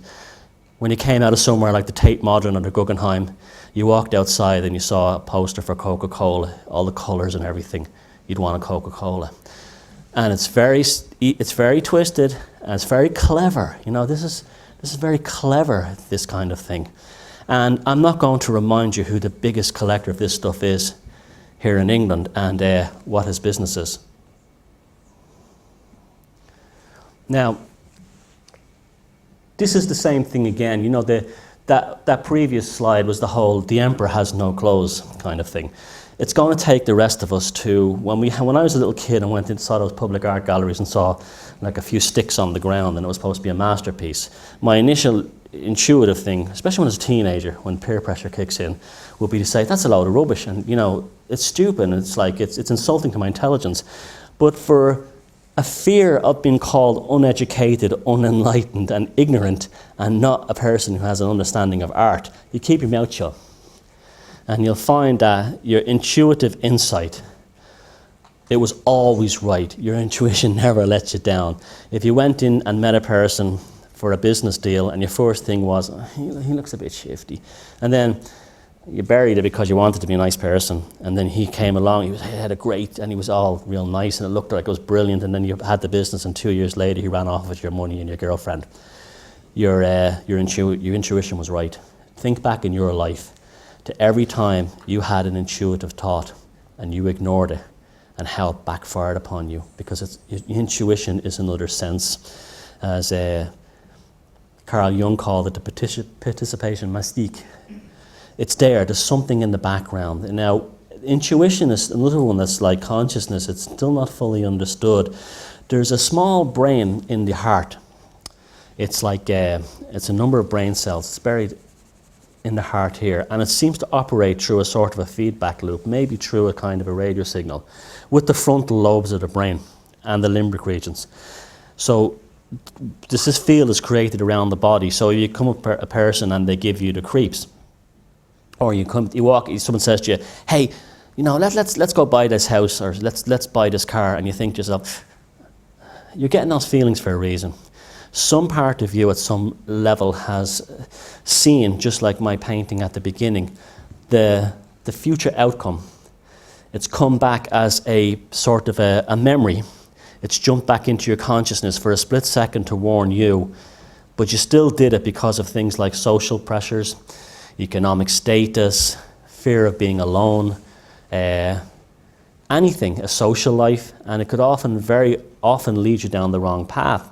when you came out of somewhere like the Tate Modern or the Guggenheim, you walked outside and you saw a poster for Coca-Cola, all the colours and everything. You'd want a Coca-Cola. And it's very twisted and it's very clever. This is very clever, this kind of thing. And I'm not going to remind you who the biggest collector of this stuff is here in England and what his business is. Now, this is the same thing again. That previous slide was the whole "the emperor has no clothes" kind of thing. It's going to take the rest of us to when I was a little kid and went and saw those public art galleries and saw like a few sticks on the ground and it was supposed to be a masterpiece. My initial intuitive thing, especially when I was a teenager, when peer pressure kicks in, would be to say that's a load of rubbish and it's stupid and it's insulting to my intelligence. But for a fear of being called uneducated, unenlightened and ignorant and not a person who has an understanding of art, you keep your mouth shut. And you'll find that your intuitive insight, it was always right. Your intuition never lets you down. If you went in and met a person for a business deal and your first thing was, he looks a bit shifty, and then you buried it because you wanted to be a nice person, and then he came along, he had a great, and he was all real nice and it looked like it was brilliant, and then you had the business and 2 years later he ran off with your money and your girlfriend. Your intuition was right. Think back in your life to every time you had an intuitive thought and you ignored it and how it backfired upon you, because your intuition is another sense, as Carl Jung called it, the participation mystique. It's there's something in the background. And now, intuition is another one that's like consciousness. It's still not fully understood. There's a small brain in the heart. It's like, it's a number of brain cells. It's buried in the heart here. And it seems to operate through a sort of a feedback loop, maybe through a kind of a radio signal, with the frontal lobes of the brain and the limbic regions. So this field is created around the body. So you come up a person and they give you the creeps. Or you walk, someone says to you, "Hey, let's go buy this house, or let's buy this car," and you think to yourself, you're getting those feelings for a reason. Some part of you at some level has seen, just like my painting at the beginning, the future outcome. It's come back as a sort of a memory. It's jumped back into your consciousness for a split second to warn you, but you still did it because of things like social pressures, economic status, fear of being alone, anything, a social life, and it could very often lead you down the wrong path.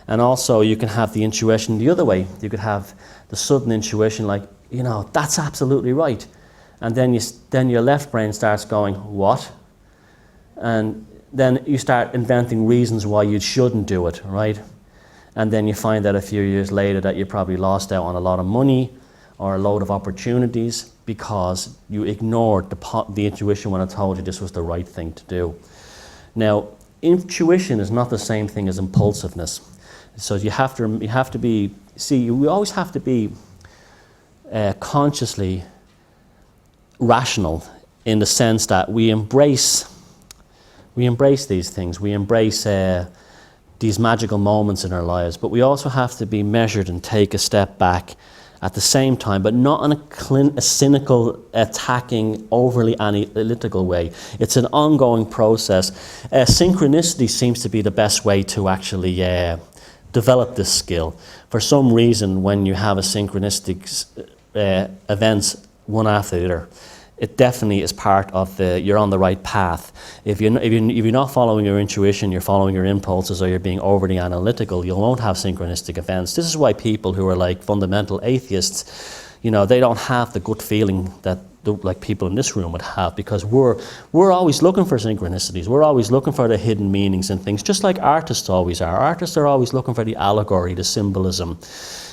And also you can have the intuition the other way. You could have the sudden intuition like, that's absolutely right. And then your left brain starts going, what? And then you start inventing reasons why you shouldn't do it, right? And then you find out a few years later that you probably lost out on a lot of money, or a load of opportunities because you ignored the intuition when I told you this was the right thing to do. Now, intuition is not the same thing as impulsiveness. So you have to be, see, we always have to be consciously rational in the sense that we embrace these things. We embrace these magical moments in our lives, but we also have to be measured and take a step back at the same time, but not in a cynical, attacking, overly analytical way. It's an ongoing process. Synchronicity seems to be the best way to actually develop this skill. For some reason, when you have a synchronistic events one after the other, it definitely is part of you're on the right path. If you're not following your intuition, you're following your impulses, or you're being overly analytical, you won't have synchronistic events. This is why people who are like fundamental atheists, they don't have the gut feeling that like people in this room would have, because we're always looking for synchronicities. We're always looking for the hidden meanings and things, just like artists always are. Artists are always looking for the allegory, the symbolism,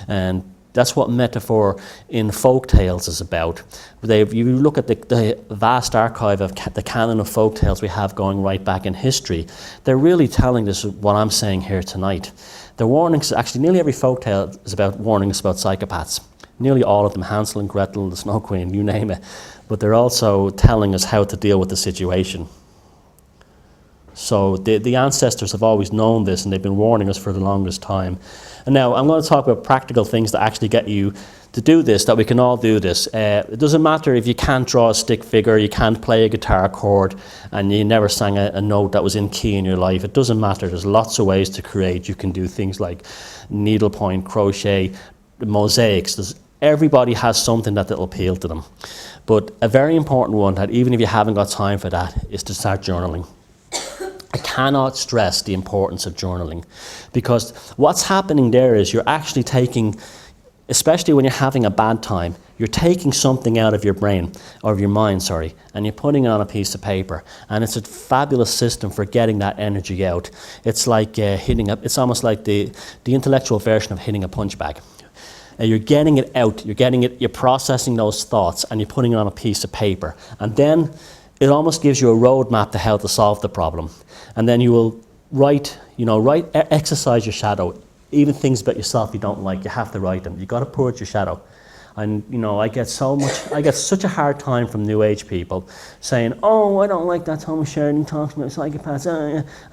and that's what metaphor in folk tales is about. You look at the vast archive of the canon of folk tales we have going right back in history. They're really telling us what I'm saying here tonight. The warnings, actually nearly every folk tale is about warnings about psychopaths. Nearly all of them, Hansel and Gretel, the Snow Queen, you name it. But they're also telling us how to deal with the situation. So the ancestors have always known this, and they've been warning us for the longest time. And now I'm going to talk about practical things that actually get you to do this, that we can all do this. It doesn't matter if you can't draw a stick figure, you can't play a guitar chord, and you never sang a note that was in key in your life. It doesn't matter. There's lots of ways to create. You can do things like needlepoint, crochet, mosaics. Everybody has something that'll appeal to them. But a very important one, that even if you haven't got time for that, is to start journaling. I cannot stress the importance of journaling, because what's happening there is you're actually taking, especially when you're having a bad time, you're taking something out of your brain, or of your mind, sorry, and you're putting it on a piece of paper. And it's a fabulous system for getting that energy out. It's like it's almost like the intellectual version of hitting a punch bag. You're getting it out, you're processing those thoughts, and you're putting it on a piece of paper. And then it almost gives you a roadmap to how to solve the problem. And then you will exercise your shadow. Even things about yourself you don't like, you have to write them. You've got to purge your shadow. And I get such a hard time from New Age people saying, oh, I don't like that Thomas Sheridan talks about psychopaths,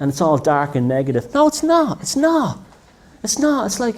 and it's all dark and negative. No, it's not. It's like,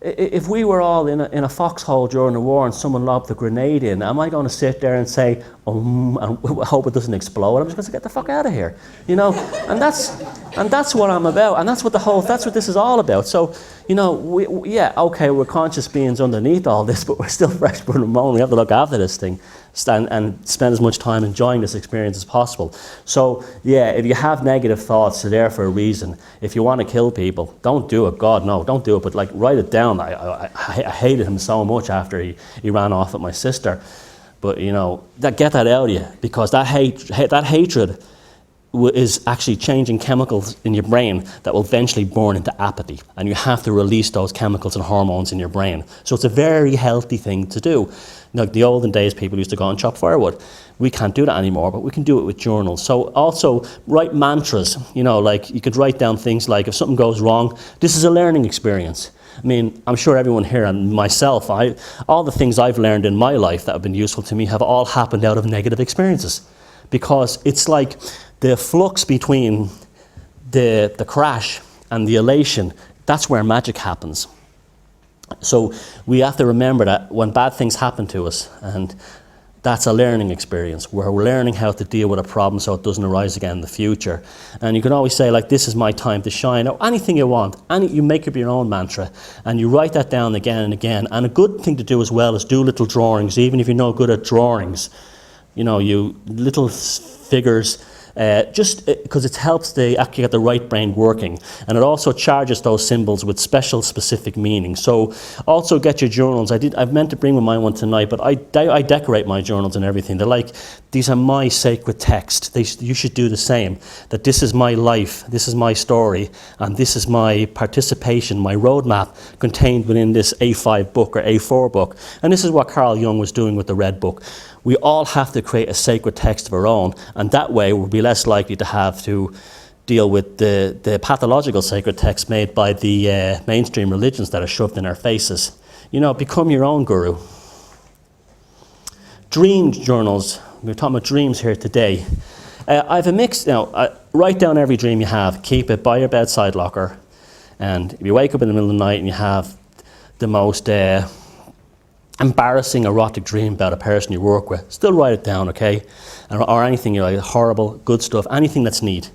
if we were all in a foxhole during the war and someone lobbed a grenade in, am I going to sit there and say, and hope it doesn't explode? I'm just going to get the fuck out of here, And that's what I'm about, and that's what this is all about. So, we're conscious beings underneath all this, but we're still fresh for the moment. We have to look after this thing and spend as much time enjoying this experience as possible. So, if you have negative thoughts, they're there for a reason. If you want to kill people, don't do it. God, no, don't do it. But write it down. I hated him so much after he ran off with my sister. But get that out of you, because that hatred is actually changing chemicals in your brain that will eventually burn into apathy, and you have to release those chemicals and hormones in your brain. So it's a very healthy thing to do. Like the olden days, people used to go and chop firewood. We can't do that anymore, but we can do it with journals. So also write mantras. You could write down things like, if something goes wrong, this is a learning experience. I mean, I'm sure everyone here and myself, all the things I've learned in my life that have been useful to me have all happened out of negative experiences, because it's like the flux between the crash and the elation. That's where magic happens. So we have to remember that when bad things happen to us, and that's a learning experience where we're learning how to deal with a problem so it doesn't arise again in the future. And you can always say, this is my time to shine, or anything you want. You make up your own mantra, and you write that down again and again. And a good thing to do as well is do little drawings, even if you're no good at drawings. You little figures, just because it helps to actually get the right brain working, and it also charges those symbols with special specific meaning. So also get your journals. I've meant to bring my one tonight, but I decorate my journals and everything. They're like, these are my sacred text. You should do the same. That this is my life, this is my story, and this is my participation, my roadmap contained within this A5 book or A4 book. And this is what Carl Jung was doing with the Red Book. We all have to create a sacred text of our own, and that way we'll be less likely to have to deal with the pathological sacred texts made by the mainstream religions that are shoved in our faces. Become your own guru. Dream journals. We're talking about dreams here today. I have a mix. Write down every dream you have. Keep it by your bedside locker. And if you wake up in the middle of the night and you have the most embarrassing, erotic dream about a person you work with, still write it down, okay? Or anything, horrible, good stuff, anything that's neat.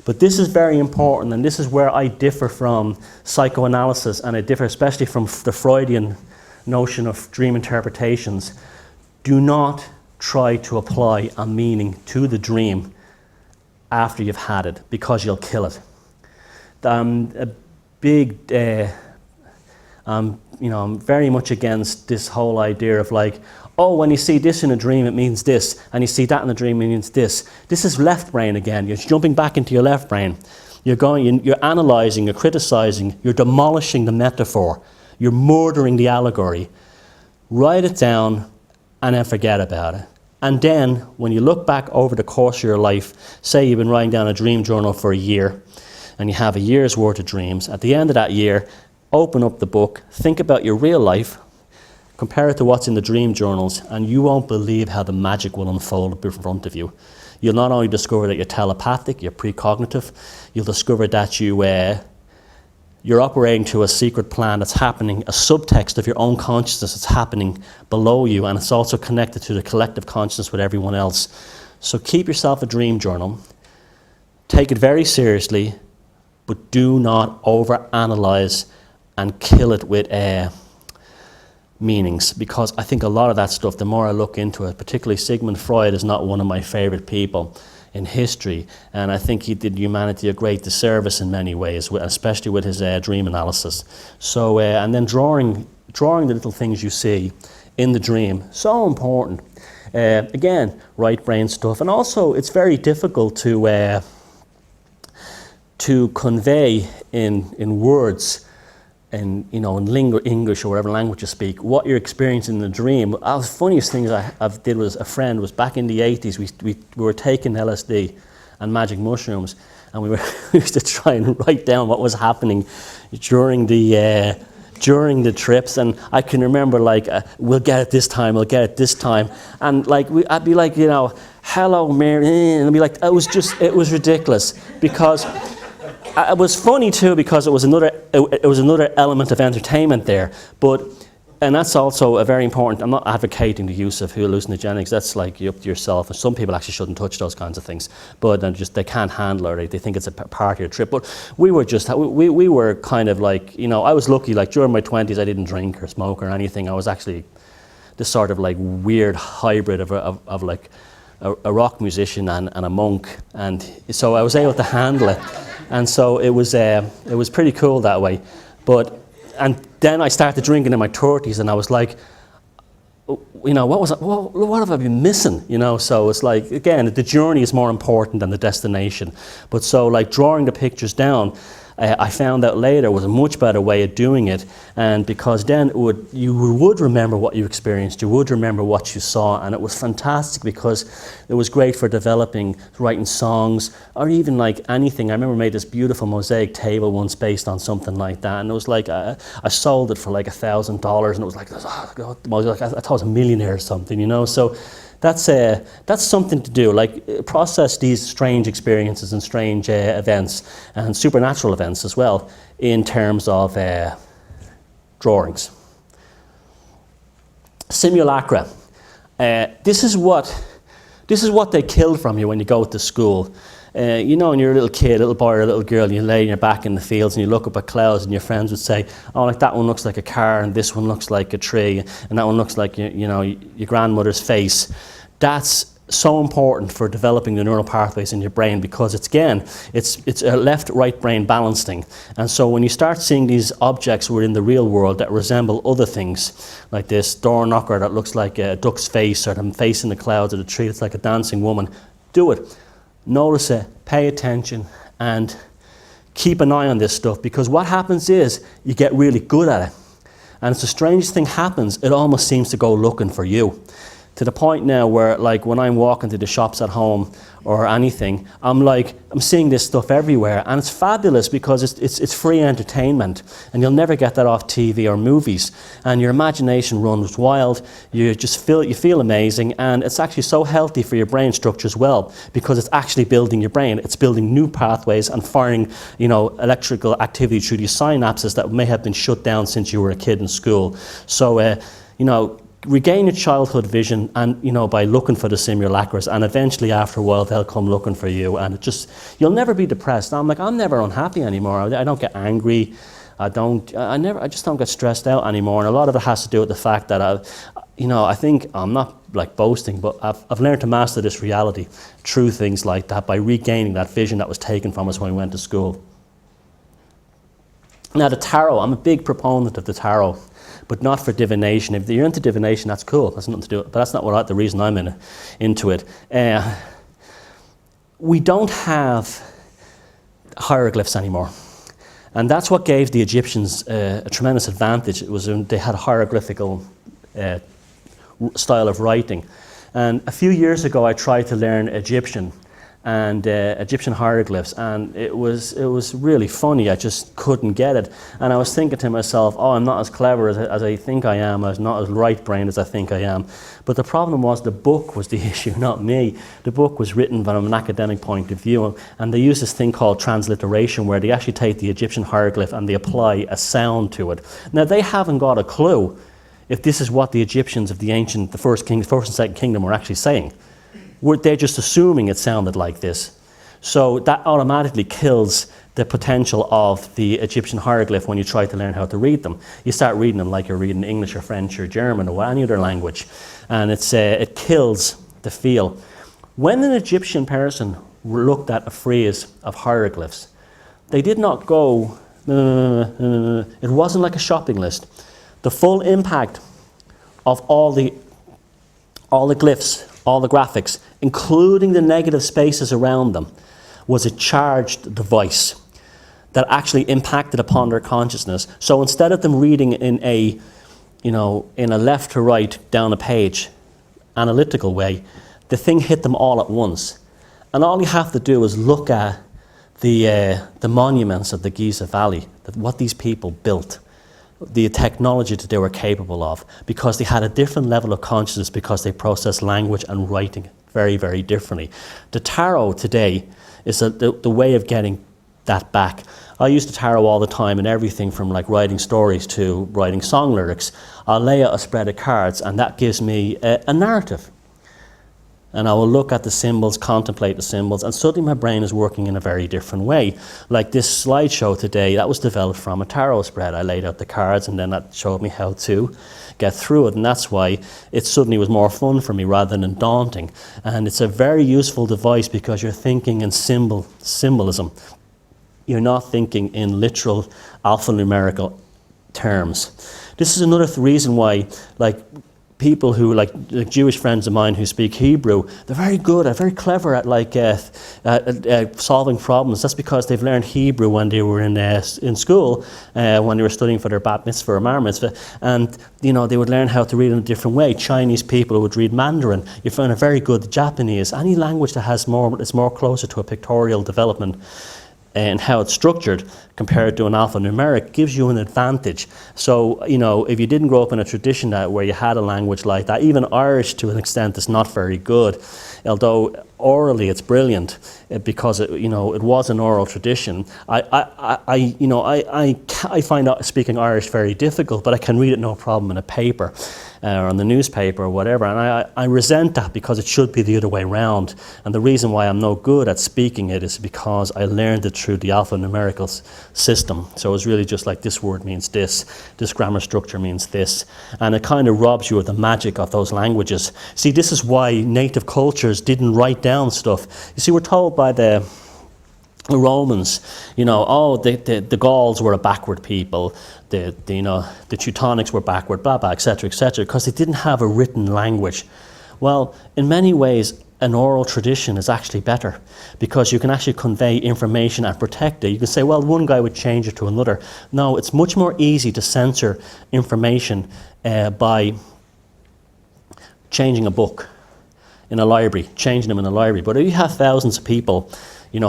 But this is very important, and this is where I differ from psychoanalysis, and I differ especially from the Freudian notion of dream interpretations. Do not try to apply a meaning to the dream after you've had it, because you'll kill it. I'm very much against this whole idea of like, oh, when you see this in a dream, it means this, and you see that in a dream, it means this. This is left brain again. You're jumping back into your left brain. You're analysing, you're criticising, you're demolishing the metaphor, you're murdering the allegory. Write it down and then forget about it. And then, when you look back over the course of your life, say you've been writing down a dream journal for a year, and you have a year's worth of dreams. At the end of that year, open up the book, think about your real life, compare it to what's in the dream journals, and you won't believe how the magic will unfold in front of you. You'll not only discover that you're telepathic, you're precognitive, you'll discover that you're operating to a secret plan that's happening, a subtext of your own consciousness that's happening below you, and it's also connected to the collective consciousness with everyone else. So keep yourself a dream journal, take it very seriously, but do not overanalyze and kill it with meanings, because I think a lot of that stuff, the more I look into it, particularly Sigmund Freud is not one of my favorite people in history, and I think he did humanity a great disservice in many ways, especially with his dream analysis. So, and then drawing the little things you see in the dream, so important. Again, right brain stuff, and also it's very difficult to convey in words, in English or whatever language you speak, what you're experiencing in the dream. The funniest things I did was a friend was back in the 80s. We were taking LSD and magic mushrooms, and we used to try and write down what was happening during the trips. And I can remember we'll get it this time, and I'd be like, hello Mary, and I'd be like, it was ridiculous, because. It was funny too, because it was another element of entertainment there, and that's also a very important. I'm not advocating the use of hallucinogenics. That's up to yourself. And some people actually shouldn't touch those kinds of things, but they can't handle it. They think it's a part of your trip. But we were kind of I was lucky. During my 20s, I didn't drink or smoke or anything. I was actually this sort of weird hybrid of a rock musician and a monk, and so I was able to handle it. And so it was pretty cool that way. And then I started drinking in my 30s, and I was like, what have I been missing? So it's again, the journey is more important than the destination. But so drawing the pictures down, I found out later was a much better way of doing it, and because then you would remember what you experienced, you would remember what you saw, and it was fantastic because it was great for developing, writing songs, or even anything. I remember I made this beautiful mosaic table once based on something like that, and it was I sold it for $1,000, and it was I thought I was a millionaire or something, So that's something to do, process these strange experiences and strange events and supernatural events as well in terms of drawings. Simulacra. This is what they kill from you when you go to school. When you're a little kid, a little boy or a little girl, and you lay on your back in the fields and you look up at clouds, and your friends would say, oh, that one looks like a car, and this one looks like a tree, and that one looks like your grandmother's face. That's so important for developing the neural pathways in your brain, because it's a left-right brain balancing. And so when you start seeing these objects within the real world that resemble other things, like this door knocker that looks like a duck's face, or the face in the clouds, or the tree that's like a dancing woman, do it. Notice it, pay attention, and keep an eye on this stuff, because what happens is you get really good at it. And it's the strangest thing happens, it almost seems to go looking for you. To the point now where, like, when I'm walking to the shops at home or anything, I'm seeing this stuff everywhere, and it's fabulous because it's free entertainment, and you'll never get that off TV or movies. And your imagination runs wild. You feel amazing, and it's actually so healthy for your brain structure as well, because it's actually building your brain. It's building new pathways and firing, electrical activity through these synapses that may have been shut down since you were a kid in school. So, regain your childhood vision, and by looking for the simulacras, and eventually after a while they'll come looking for you, and you'll never be depressed. I'm never unhappy anymore. I don't get angry. I just don't get stressed out anymore. And a lot of it has to do with the fact that I think I'm not like boasting, but I've learned to master this reality through things like that, by regaining that vision that was taken from us when we went to school. Now, the tarot, I'm a big proponent of the tarot, but not for divination. If you're into divination, that's cool. That's nothing to do with it, but that's not the reason I'm into it. We don't have hieroglyphs anymore. And that's what gave the Egyptians a tremendous advantage. It was they had a hieroglyphical style of writing. And a few years ago, I tried to learn Egyptian and Egyptian hieroglyphs, and it was really funny. I just couldn't get it, and I was thinking to myself, oh, I'm not as clever as I think I am. I'm not as right-brained as I think I am. But the problem was the book was the issue, not me. The book was written from an academic point of view, and they use this thing called transliteration, where they actually take the Egyptian hieroglyph and they apply a sound to it. Now, they haven't got a clue if this is what the Egyptians of the first and second kingdom were actually saying. They're just assuming it sounded like this. So that automatically kills the potential of the Egyptian hieroglyph when you try to learn how to read them. You start reading them like you're reading English or French or German or any other language, and it kills the feel. When an Egyptian person looked at a frieze of hieroglyphs, they did not go, it wasn't like a shopping list. The full impact of all the glyphs, all the graphics, including the negative spaces around them, was a charged device that actually impacted upon their consciousness. So instead of them reading in a left to right down a page, analytical way, the thing hit them all at once. And all you have to do is look at the monuments of the Giza Valley, what these people built, the technology that they were capable of, because they had a different level of consciousness, because they processed language and writing very, very differently. The tarot today is the way of getting that back. I use the tarot all the time in everything from like writing stories to writing song lyrics. I'll lay out a spread of cards, and that gives me a narrative. And I will look at the symbols, contemplate the symbols, and suddenly my brain is working in a very different way. Like this slideshow today, that was developed from a tarot spread. I laid out the cards, and then that showed me how to get through it, and that's why it suddenly was more fun for me rather than daunting. And it's a very useful device because you're thinking in symbolism. You're not thinking in literal alphanumerical terms. This is another reason why, like, people who, like Jewish friends of mine who speak Hebrew, they're very good, very clever at solving problems. That's because they've learned Hebrew when they were in school, when they were studying for their bat mitzvah or mar mitzvah, and they would learn how to read in a different way. Chinese people would read Mandarin. You find it very good. Japanese, any language that has is more closer to a pictorial development and how it's structured compared to an alphanumeric gives you an advantage. So, if you didn't grow up in a tradition where you had a language like that, even Irish to an extent is not very good, although orally it's brilliant because it was an oral tradition. I find speaking Irish very difficult, but I can read it no problem in a paper or on the newspaper or whatever, and I resent that because it should be the other way round. And the reason why I'm no good at speaking it is because I learned it through the alphanumerical system. So it's really just like this word means this grammar structure means this, and it kind of robs you of the magic of those languages. See, this is why native cultures didn't write down stuff. You see, we're told by the Romans, the Gauls were a backward people, the Teutonics were backward, blah blah, etc., because they didn't have a written language. Well, in many ways, an oral tradition is actually better because you can actually convey information and protect it. You can say, well, one guy would change it to another. No, it's much more easy to censor information by changing a book in a library, changing them in a library. But if you have thousands of people,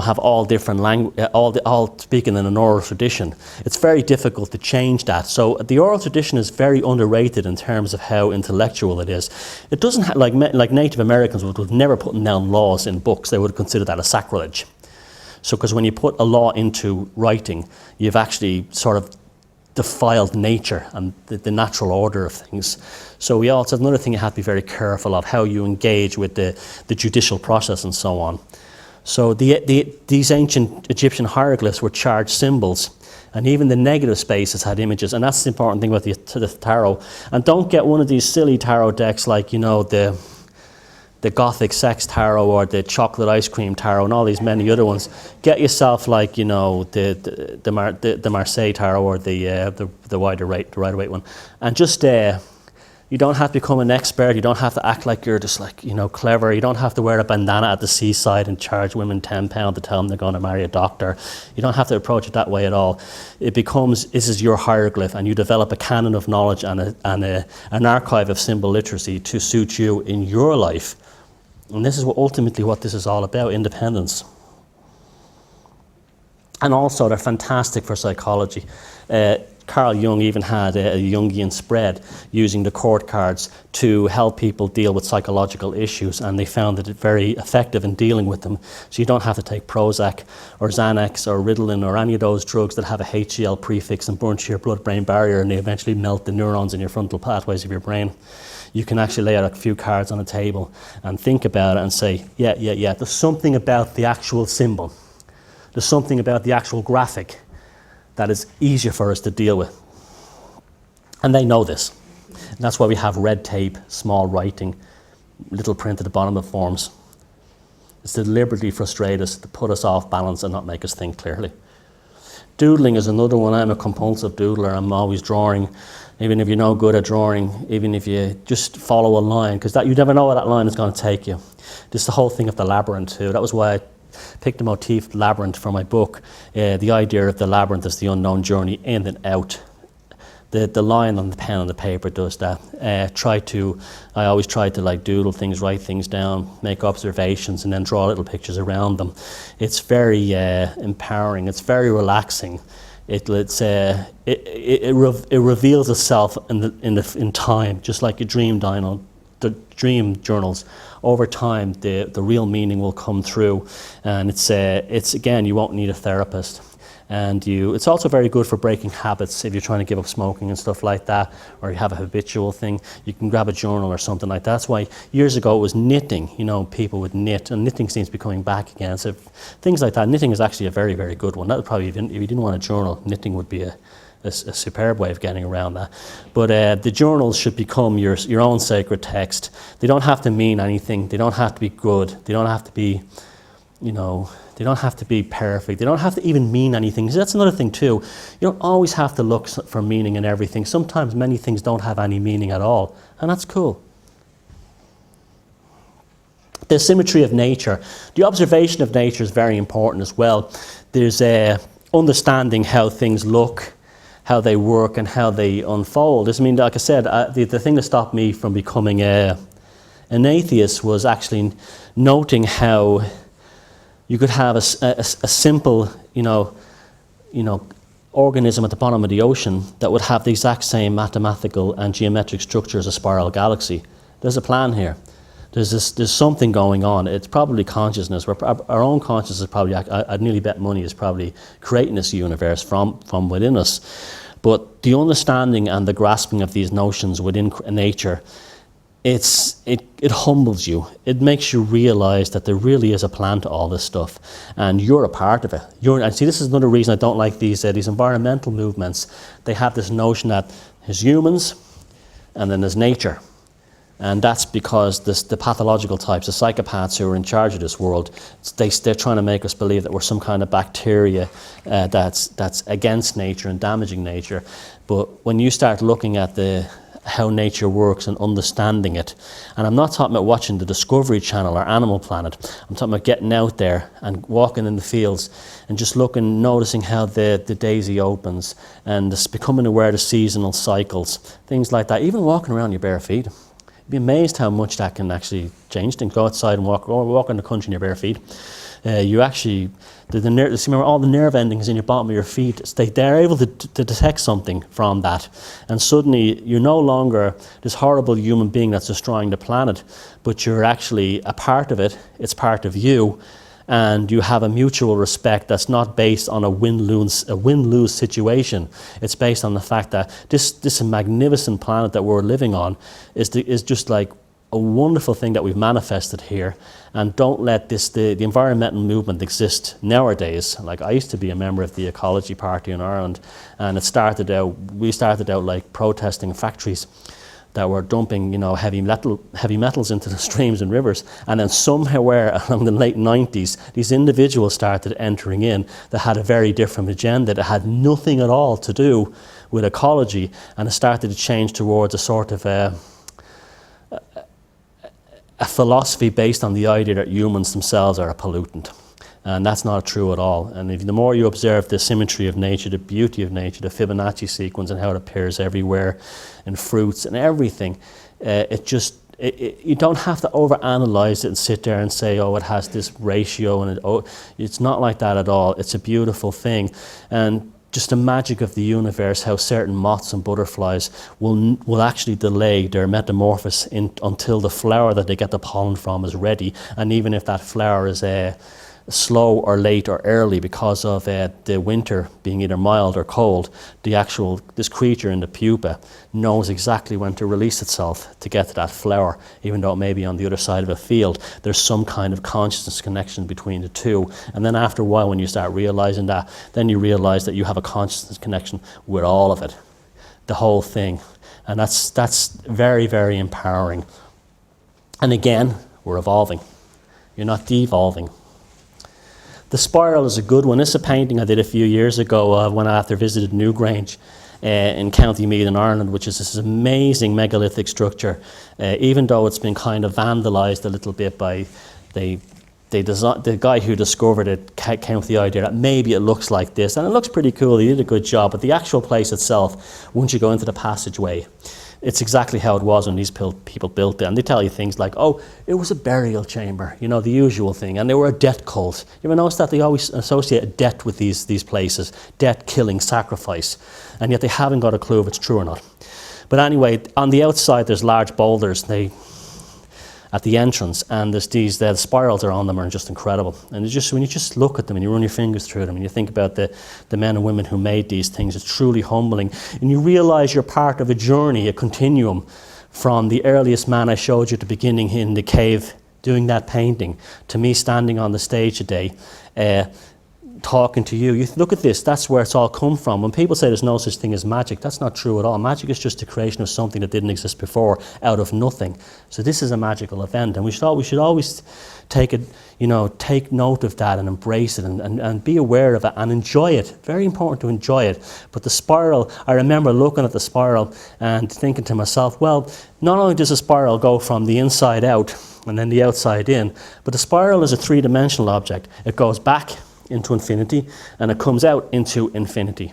have all different language, all speaking in an oral tradition, it's very difficult to change that. So the oral tradition is very underrated in terms of how intellectual it is. It doesn't like Native Americans would have never put down laws in books. They would consider that a sacrilege. So because when you put a law into writing, you've actually sort of defiled nature and the natural order of things. So we also, another thing you have to be very careful of, how you engage with the judicial process and so on. So these ancient Egyptian hieroglyphs were charged symbols, and even the negative spaces had images, and that's the important thing about the tarot. And don't get one of these silly tarot decks like, the Gothic sex tarot or the chocolate ice cream tarot and all these many other ones. Get yourself like, the Marseille tarot or the Rider-Waite one, and just you don't have to become an expert. You don't have to act like you're just clever. You don't have to wear a bandana at the seaside and charge women £10 to tell them they're going to marry a doctor. You don't have to approach it that way at all. It becomes, this is your hieroglyph, and you develop a canon of knowledge and an archive of symbol literacy to suit you in your life. And this is ultimately what this is all about, independence. And also, they're fantastic for psychology. Carl Jung even had a Jungian spread using the court cards to help people deal with psychological issues, and they found it very effective in dealing with them. So you don't have to take Prozac or Xanax or Ritalin or any of those drugs that have a HCl prefix and burn to your blood-brain barrier, and they eventually melt the neurons in your frontal pathways of your brain. You can actually lay out a few cards on a table and think about it and say, yeah, there's something about the actual symbol. There's something about the actual graphic that is easier for us to deal with. And they know this. And that's why we have red tape, small writing, little print at the bottom of forms. It's to deliberately frustrate us, to put us off balance and not make us think clearly. Doodling is another one. I'm a compulsive doodler. I'm always drawing, even if you're no good at drawing, even if you just follow a line, because you never know where that line is going to take you. This is the whole thing of the labyrinth too. That was why I picked the motif labyrinth for my book. The idea of the labyrinth is the unknown journey in and out. The line on the pen and the paper does that. I always try to doodle things, write things down, make observations, and then draw little pictures around them. It's very empowering. It's very relaxing. It reveals itself in time, just like a dream the dream journals. Over time, the real meaning will come through, and it's again, you won't need a therapist. And it's also very good for breaking habits. If you're trying to give up smoking and stuff like that, or you have a habitual thing, you can grab a journal or something like that. That's why years ago it was knitting. People would knit, and knitting seems to be coming back again. So things like that. Knitting is actually a very, very good one. That would probably, if you didn't want a journal, knitting would be a superb way of getting around that. But the journals should become your own sacred text. They don't have to mean anything. They don't have to be good. They don't have to be, they don't have to be perfect. They don't have to even mean anything. So that's another thing too. You don't always have to look for meaning in everything. Sometimes many things don't have any meaning at all, and that's cool. The symmetry of nature. The observation of nature is very important as well. There's understanding how things look, how they work, and how they unfold. Like I said, the thing that stopped me from becoming an atheist was actually noting how you could have a simple, organism at the bottom of the ocean that would have the exact same mathematical and geometric structure as a spiral galaxy. There's a plan here. There's something going on. It's probably consciousness. Our own consciousness is probably, I'd nearly bet money, is probably creating this universe from within us. But the understanding and the grasping of these notions within nature, it humbles you. It makes you realize that there really is a plan to all this stuff, and you're a part of it. And see, this is another reason I don't like these environmental movements. They have this notion that there's humans, and then there's nature. And that's because the pathological types, the psychopaths who are in charge of this world, they're trying to make us believe that we're some kind of bacteria that's against nature and damaging nature. But when you start looking at how nature works and understanding it, and I'm not talking about watching the Discovery Channel or Animal Planet, I'm talking about getting out there and walking in the fields and just looking, noticing how the daisy opens and just becoming aware of the seasonal cycles, things like that. Even walking around your bare feet. You'd be amazed how much that can actually change things. Go outside and walk in the country in your bare feet. You actually, remember all the nerve endings in your bottom of your feet, they're able to detect something from that. And suddenly you're no longer this horrible human being that's destroying the planet, but you're actually a part of it. It's part of you. And you have a mutual respect that's not based on a win-lose situation. It's based on the fact that this magnificent planet that we're living on is just like a wonderful thing that we've manifested here. And don't let the environmental movement exist nowadays. Like, I used to be a member of the Ecology Party in Ireland, and we started out like protesting factories that were dumping, heavy metals into the streams and rivers. And then somewhere along the late 90s, these individuals started entering in that had a very different agenda, that had nothing at all to do with ecology, and it started to change towards a sort of a philosophy based on the idea that humans themselves are a pollutant. And that's not true at all. And the more you observe the symmetry of nature, the beauty of nature, the Fibonacci sequence and how it appears everywhere in fruits and everything, you don't have to overanalyze it and sit there and say, oh, it has this ratio, and it's not like that at all. It's a beautiful thing. And just the magic of the universe, how certain moths and butterflies will actually delay their metamorphosis until the flower that they get the pollen from is ready. And even if that flower is slow or late or early because of the winter being either mild or cold, this creature in the pupa knows exactly when to release itself to get to that flower, even though it may be on the other side of a field. There's some kind of consciousness connection between the two. And then after a while, when you start realizing that, then you realize that you have a consciousness connection with all of it, the whole thing. And that's very, very empowering. And again, we're evolving. You're not devolving. The spiral is a good one. This is a painting I did a few years ago when I visited Newgrange in County Meath in Ireland, which is this amazing megalithic structure. Even though it's been kind of vandalised a little bit by the guy who discovered it came with the idea that maybe it looks like this, and it looks pretty cool. He did a good job, but the actual place itself, once you go into the passageway, it's exactly how it was when these people built it. And they tell you things like, oh, it was a burial chamber, the usual thing. And they were a death cult. You ever notice that they always associate death with these places? Death, killing, sacrifice. And yet they haven't got a clue if it's true or not. But anyway, on the outside, there's large boulders at the entrance. And there's the spirals are on them are just incredible. And when you just look at them and you run your fingers through them and you think about the men and women who made these things, it's truly humbling. And you realize you're part of a journey, a continuum, from the earliest man I showed you at the beginning in the cave doing that painting, to me standing on the stage today, talking to you. You look at this, that's where it's all come from. When people say there's no such thing as magic, that's not true at all. Magic is just the creation of something that didn't exist before out of nothing. So this is a magical event, and we should always take note of that and embrace it and be aware of it and enjoy it. Very important to enjoy it. But the spiral, I remember looking at the spiral and thinking to myself, well, not only does a spiral go from the inside out and then the outside in, but the spiral is a three-dimensional object. It goes back into infinity, and it comes out into infinity.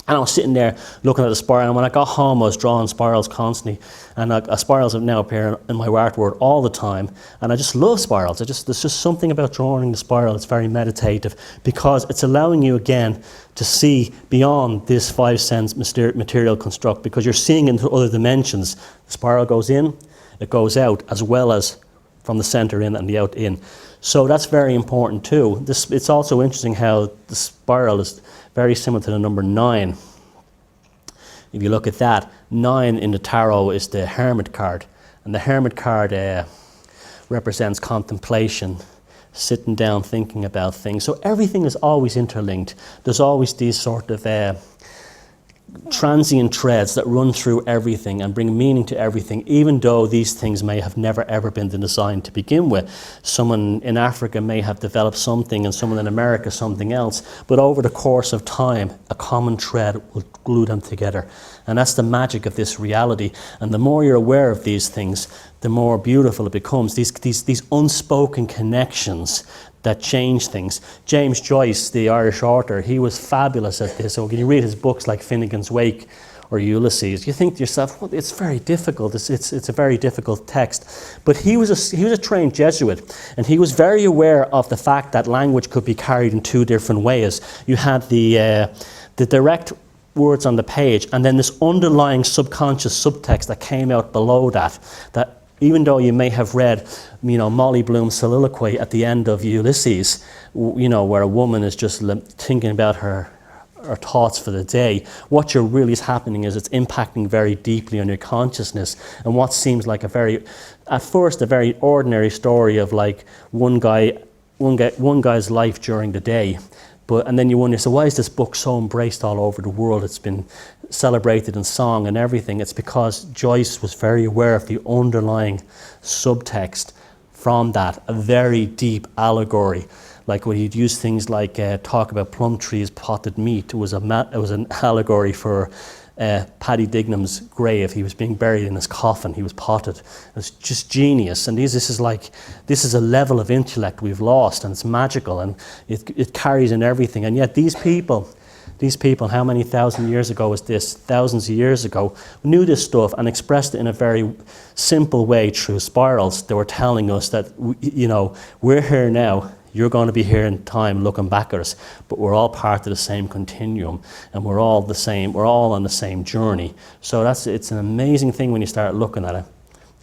And I was sitting there looking at the spiral, and when I got home I was drawing spirals constantly, and spirals have now appear in my artwork all the time, and I just love spirals. There's just something about drawing the spiral. It's very meditative, because it's allowing you again to see beyond this 5 sense material construct, because you're seeing into other dimensions. The spiral goes in, it goes out, as well as from the center in and the out in. So that's very important too. It's also interesting how the spiral is very similar to the number 9. If you look at that, 9 in the tarot is the Hermit card. And the Hermit card represents contemplation, sitting down, thinking about things. So everything is always interlinked. There's always these sort of transient threads that run through everything and bring meaning to everything, even though these things may have never ever been designed to begin with. Someone in Africa may have developed something and someone in America something else, but over the course of time, a common thread will glue them together. And that's the magic of this reality. And the more you're aware of these things, the more beautiful it becomes. These unspoken connections that change things. James Joyce, the Irish author, he was fabulous at this. So when you read his books like Finnegan's Wake or Ulysses, you think to yourself, well, it's very difficult. It's a very difficult text. But he was a trained Jesuit, and he was very aware of the fact that language could be carried in 2 different ways. You had the direct words on the page, and then this underlying subconscious subtext that came out below that even though you may have read, Molly Bloom's soliloquy at the end of Ulysses, where a woman is just thinking about her thoughts for the day, what you're really is happening is it's impacting very deeply on your consciousness. And what seems like at first a very ordinary story of like one guy's life during the day. And then you wonder, so why is this book so embraced all over the world? It's been celebrated in song and everything. It's because Joyce was very aware of the underlying subtext from that, a very deep allegory. Like when he'd use things like talk about plum trees, potted meat. It was an allegory for Paddy Dignam's grave. He was being buried in his coffin. He was potted. It was just genius. And this is a level of intellect we've lost, and it's magical, and it carries in everything. And yet these people, how many thousand years ago was this? Thousands of years ago, knew this stuff and expressed it in a very simple way through spirals. They were telling us that, we're here now. You're going to be here in time looking back at us, but we're all part of the same continuum, and we're all the same. We're all on the same journey. So it's an amazing thing when you start looking at it.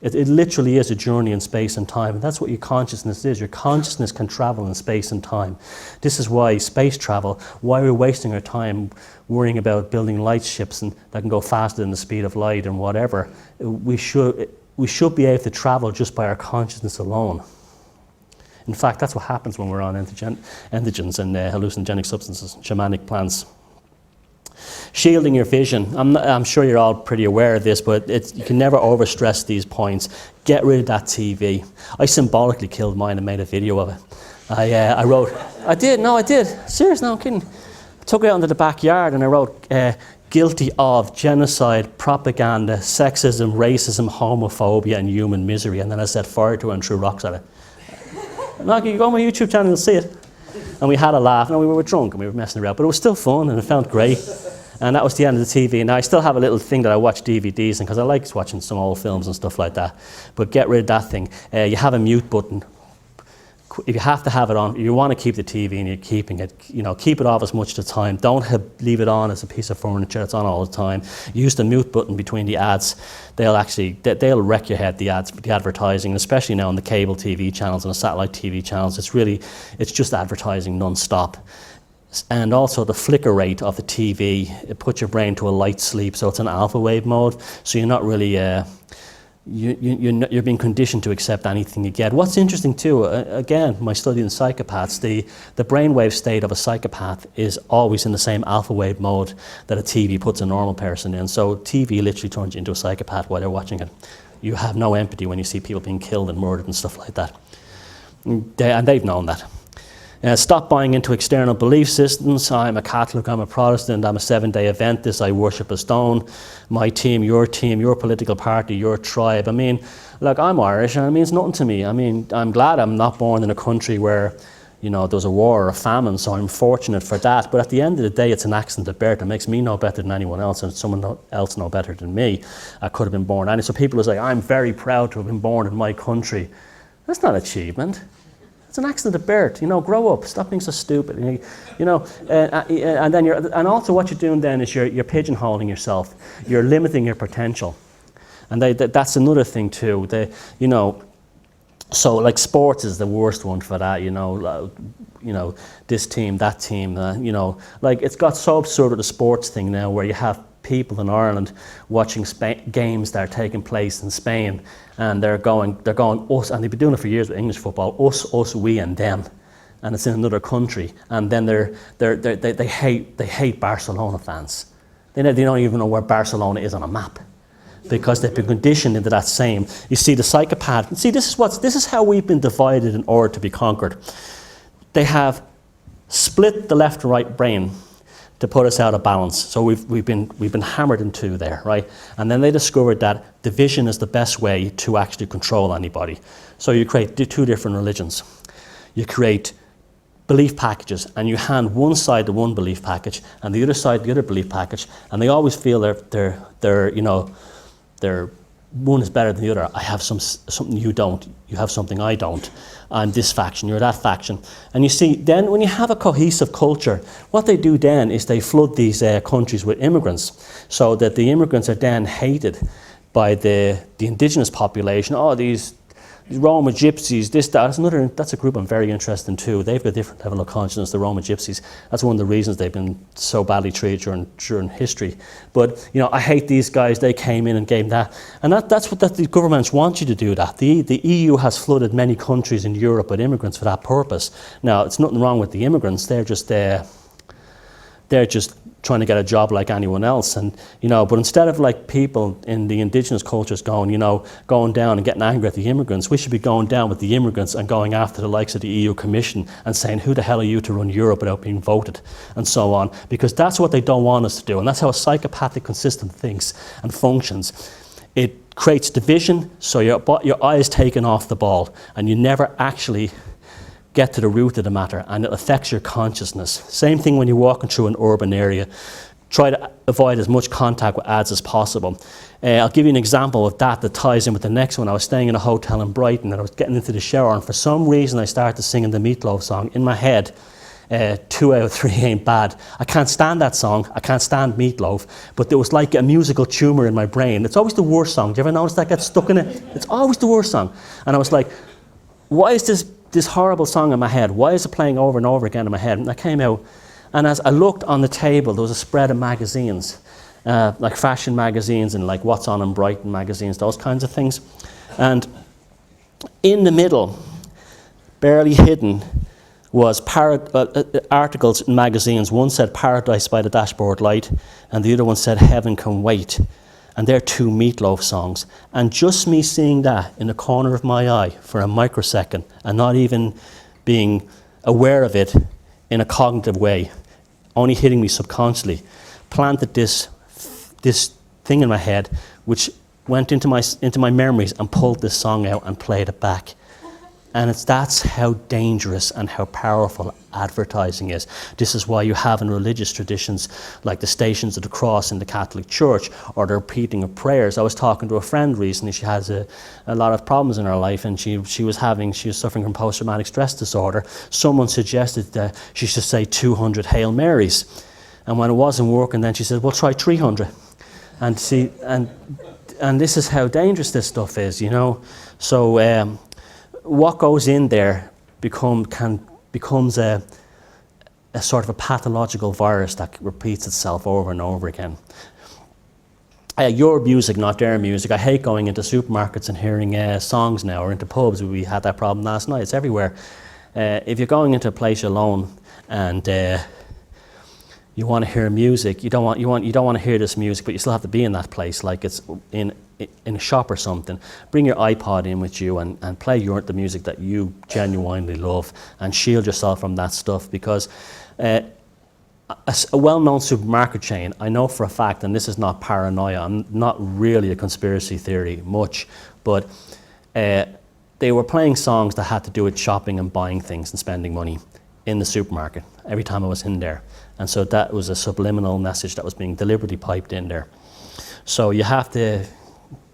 It literally is a journey in space and time, and that's what your consciousness is. Your consciousness can travel in space and time. This is why space travel, why we're wasting our time worrying about building light ships and that can go faster than the speed of light and whatever. We should be able to travel just by our consciousness alone. In fact, that's what happens when we're on entheogens and hallucinogenic substances, shamanic plants. Shielding your vision. I'm sure you're all pretty aware of this, but you can never overstress these points. Get rid of that TV. I symbolically killed mine and made a video of it. I did. Serious, no, I'm kidding. I took it out into the backyard and I wrote, guilty of genocide, propaganda, sexism, racism, homophobia, and human misery. And then I set fire to it and threw rocks at it. No, you go on my YouTube channel and see it. And we had a laugh. No, we were drunk and we were messing around, but it was still fun and it felt great. And that was the end of the TV. Now I still have a little thing that I watch DVDs in because I like watching some old films and stuff like that. But get rid of that thing. You have a mute button. If you have to have it on, you want to keep the TV and you're keeping it, keep it off as much of the time. Don't leave it on as a piece of furniture that's on all the time. Use the mute button between the ads. They'll wreck your head, the ads, the advertising, especially now on the cable TV channels and the satellite TV channels. It's just advertising non-stop. And also the flicker rate of the TV, it puts your brain to a light sleep, so it's an alpha wave mode, so you're not really... You're being conditioned to accept anything you get. What's interesting too, again, my study in psychopaths, the brainwave state of a psychopath is always in the same alpha wave mode that a TV puts a normal person in. So TV literally turns you into a psychopath while they're watching it. You have no empathy when you see people being killed and murdered and stuff like that. And they've known that. Stop buying into external belief systems. I'm a Catholic, I'm a Protestant, I'm a 7-day Adventist, I worship a stone. My team, your political party, your tribe. I mean, look, I'm Irish and it means nothing to me. I mean, I'm glad I'm not born in a country where, there's a war or a famine, so I'm fortunate for that. But at the end of the day, it's an accident of birth. It makes me no better than anyone else, and someone else no better than me. I could have been born. And so people will say, I'm very proud to have been born in my country. That's not achievement. It's an accident of birth. Grow up. Stop being so stupid. And also what you're doing then is you're pigeonholing yourself. You're limiting your potential. And that's another thing too. So like sports is the worst one for that, this team, that team, like it's got so absurd with the sports thing now, where you have people in Ireland watching games that are taking place in Spain, and they're going us, and they've been doing it for years with English football, us, we, and them, and it's in another country, and then they hate Barcelona fans. They don't even know where Barcelona is on a map, because they've been conditioned into that same. You see the psychopath. See, this is how we've been divided in order to be conquered. They have split the left and right brain to put us out of balance. So we've been hammered in two there, right? And then they discovered that division is the best way to actually control anybody. So you create two different religions. You create belief packages, and you hand one side the one belief package and the other side the other belief package, and they always feel they're one is better than the other. I have something you don't. You have something I don't. I'm this faction, you're that faction. And you see, then when you have a cohesive culture, what they do then is they flood these countries with immigrants, so that the immigrants are then hated by the indigenous population. Oh, these Roma gypsies, this, that. That's a group I'm very interested in too. They've got a different level of consciousness, the Roma gypsies. That's one of the reasons they've been so badly treated during history. But, I hate these guys, they came in and gave that. And that's what the governments want you to do that. The EU has flooded many countries in Europe with immigrants for that purpose. Now, it's nothing wrong with the immigrants, they're just trying to get a job like anyone else, and but instead of like people in the indigenous cultures going down and getting angry at the immigrants, we should be going down with the immigrants and going after the likes of the EU Commission and saying, who the hell are you to run Europe without being voted, and so on, because that's what they don't want us to do, and that's how a psychopathic system thinks and functions. It creates division, so your eye is taken off the ball, and you never actually get to the root of the matter, and it affects your consciousness. Same thing when you're walking through an urban area. Try to avoid as much contact with ads as possible. I'll give you an example of that ties in with the next one. I was staying in a hotel in Brighton, and I was getting into the shower, and for some reason I started singing the Meatloaf song in my head. 2 out of 3 ain't bad. I can't stand that song. I can't stand Meatloaf, but there was like a musical tumour in my brain. It's always the worst song. Do you ever notice that gets stuck in it? It's always the worst song. And I was like, why is this horrible song in my head? Why is it playing over and over again in my head? And I came out, and as I looked on the table, there was a spread of magazines, like fashion magazines and like What's On in Brighton magazines, those kinds of things. And in the middle, barely hidden, was articles in magazines. One said Paradise by the Dashboard Light, and the other one said Heaven Can Wait. And they're 2 Meatloaf songs. And just me seeing that in the corner of my eye for a microsecond and not even being aware of it in a cognitive way, only hitting me subconsciously, planted this thing in my head, which went into my memories and pulled this song out and played it back. And that's how dangerous and how powerful advertising is. This is why you have in religious traditions like the Stations of the Cross in the Catholic Church, or the repeating of prayers. I was talking to a friend recently. She has a lot of problems in her life, and she was suffering from post-traumatic stress disorder. Someone suggested that she should say 200 Hail Marys. And when it wasn't working, then she said, well, try 300. And this is how dangerous this stuff is, So what goes in there becomes a sort of a pathological virus that repeats itself over and over again. Your music, not their music. I hate going into supermarkets and hearing songs now, or into pubs. We had that problem last night. It's everywhere. If you're going into a place alone and you want to hear music, you don't want to hear this music, but you still have to be in that place, like it's in a shop or something. Bring your iPod in with you and play the music that you genuinely love, and shield yourself from that stuff, because a well-known supermarket chain, I know for a fact, and this is not paranoia, I'm not really a conspiracy theory much, but they were playing songs that had to do with shopping and buying things and spending money in the supermarket every time I was in there. And so that was a subliminal message that was being deliberately piped in there. So you have to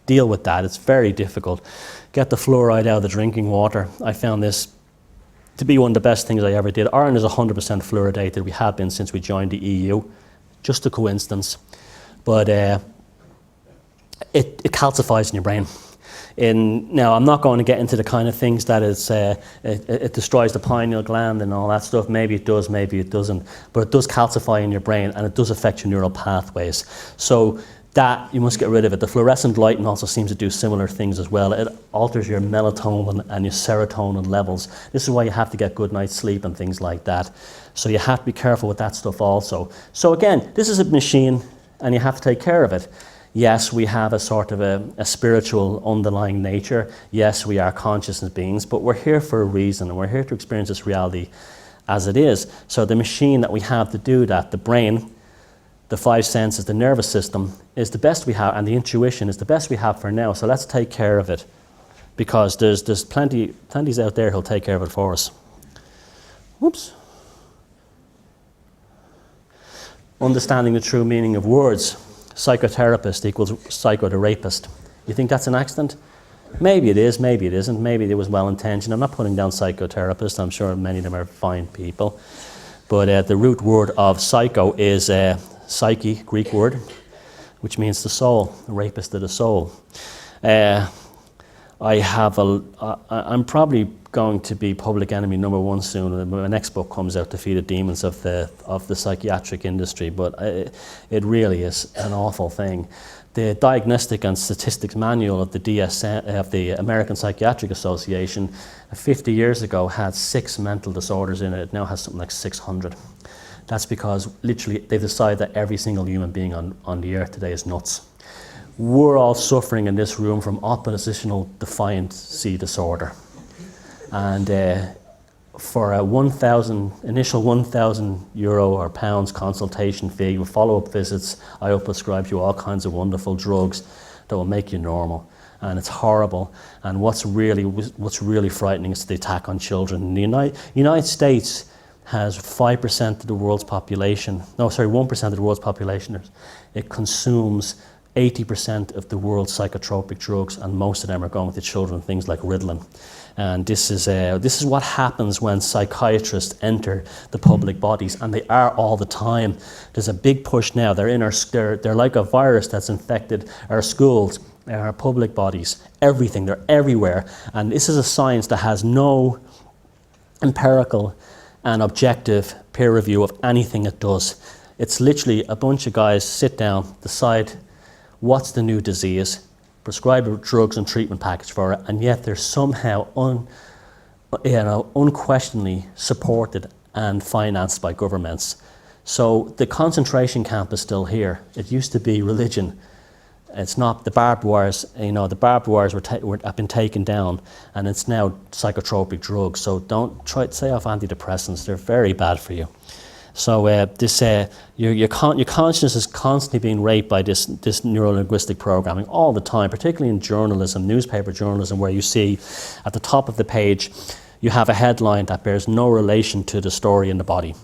deal with that. It's very difficult. Get the fluoride out of the drinking water. I found this to be one of the best things I ever did. Ireland is 100% fluoridated. We have been since we joined the EU. Just a coincidence. But it calcifies in your brain. Now, I'm not going to get into the kind of things that it destroys the pineal gland and all that stuff. Maybe it does, maybe it doesn't. But it does calcify in your brain, and it does affect your neural pathways. So that, you must get rid of it. The fluorescent lighting also seems to do similar things as well. It alters your melatonin and your serotonin levels. This is why you have to get good night's sleep and things like that. So you have to be careful with that stuff also. So again, this is a machine, and you have to take care of it. Yes, we have a sort of a spiritual underlying nature. Yes, we are consciousness beings, but we're here for a reason, and we're here to experience this reality as it is. So the machine that we have to do that, the brain, the five senses, the nervous system, is the best we have, and the intuition is the best we have for now. So let's take care of it, because there's plenty's out there who'll take care of it for us. Whoops. Understanding the true meaning of words. Psychotherapist equals psycho the rapist. You think that's an accident? Maybe it is, maybe it isn't, maybe it was well intentioned. I'm not putting down psychotherapists, I'm sure many of them are fine people. But the root word of psycho is psyche, Greek word, which means the soul, the rapist of the soul. I'm probably going to be public enemy number one soon. My next book comes out, Defeated Demons of the Psychiatric Industry, but it really is an awful thing. The Diagnostic and Statistics Manual of the DSM, of the American Psychiatric Association, 50 years ago had 6 mental disorders in it. It now has something like 600. That's because literally they've decided that every single human being on the earth today is nuts. We're all suffering in this room from oppositional defiancy disorder. And for a initial €1,000 or pounds consultation fee with follow-up visits, I will prescribe you all kinds of wonderful drugs that will make you normal. And it's horrible. And what's really frightening is the attack on children. The United States has 5% of the world's population. 1% of the world's population. It consumes 80% of the world's psychotropic drugs, and most of them are going to children, things like Ritalin. And this is what happens when psychiatrists enter the public bodies, and they are all the time. There's a big push now. They're like a virus that's infected our schools, our public bodies, everything. They're everywhere. And this is a science that has no empirical and objective peer review of anything it does. It's literally a bunch of guys sit down, decide what's the new disease, prescribe drugs and treatment package for it, and yet they're somehow unquestionably supported and financed by governments. So the concentration camp is still here. It used to be religion. It's not. The barbed wires. The barbed wires have been taken down, and it's now psychotropic drugs. So don't try to stay off antidepressants. They're very bad for you. So your consciousness is constantly being raped by this neuro-linguistic programming all the time, particularly in journalism, newspaper journalism, where you see at the top of the page, you have a headline that bears no relation to the story in the body.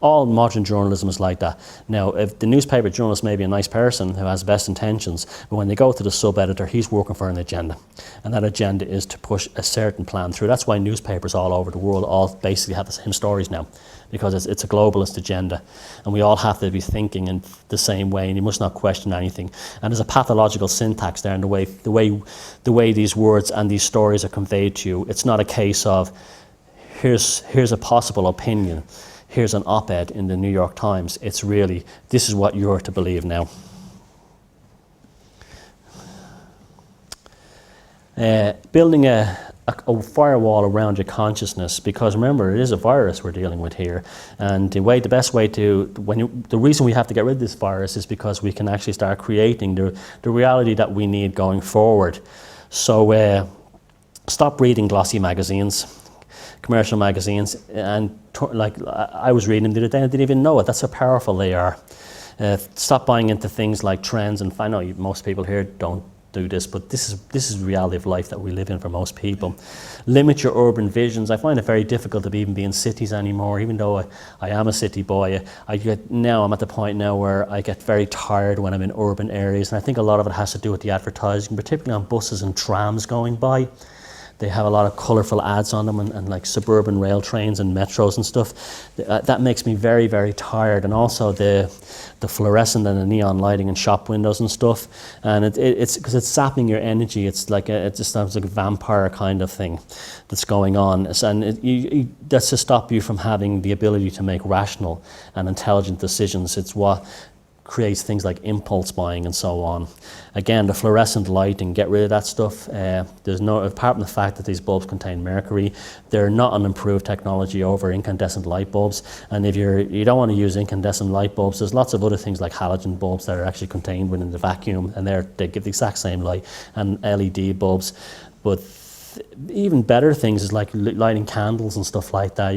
All modern journalism is like that. Now, if the newspaper journalist may be a nice person who has best intentions, but when they go to the sub-editor, he's working for an agenda. And that agenda is to push a certain plan through. That's why newspapers all over the world all basically have the same stories now, because it's a globalist agenda. And we all have to be thinking in the same way, and you must not question anything. And there's a pathological syntax there in the way these words and these stories are conveyed to you. It's not a case of, here's a possible opinion. Here's an op-ed in the New York Times. It's really, this is what you're to believe now. Building a firewall around your consciousness, because remember, it is a virus we're dealing with here. And the reason we have to get rid of this virus is because we can actually start creating the reality that we need going forward. So stop reading glossy magazines, commercial magazines, and like I was reading them the other day and I didn't even know it. That's how powerful they are. Stop buying into things like trends, and I know most people here don't do this, but this is the reality of life that we live in for most people. Limit your urban visions. I find it very difficult to even be in cities anymore, even though I am a city boy. I'm at the point now where I get very tired when I'm in urban areas, and I think a lot of it has to do with the advertising, particularly on buses and trams going by. They have a lot of colourful ads on them, and like suburban rail trains and metros and stuff. That makes me very, very tired. And also the fluorescent and the neon lighting in shop windows and stuff. And it's because it's sapping your energy. It's like it just sounds like a vampire kind of thing that's going on. And that's to stop you from having the ability to make rational and intelligent decisions. It's what creates things like impulse buying and so on. Again, the fluorescent lighting, get rid of that stuff. There's no, apart from the fact that these bulbs contain mercury, they're not an improved technology over incandescent light bulbs. And if you don't want to use incandescent light bulbs, there's lots of other things like halogen bulbs that are actually contained within the vacuum, and they give the exact same light, and LED bulbs. But even better things is like lighting candles and stuff like that.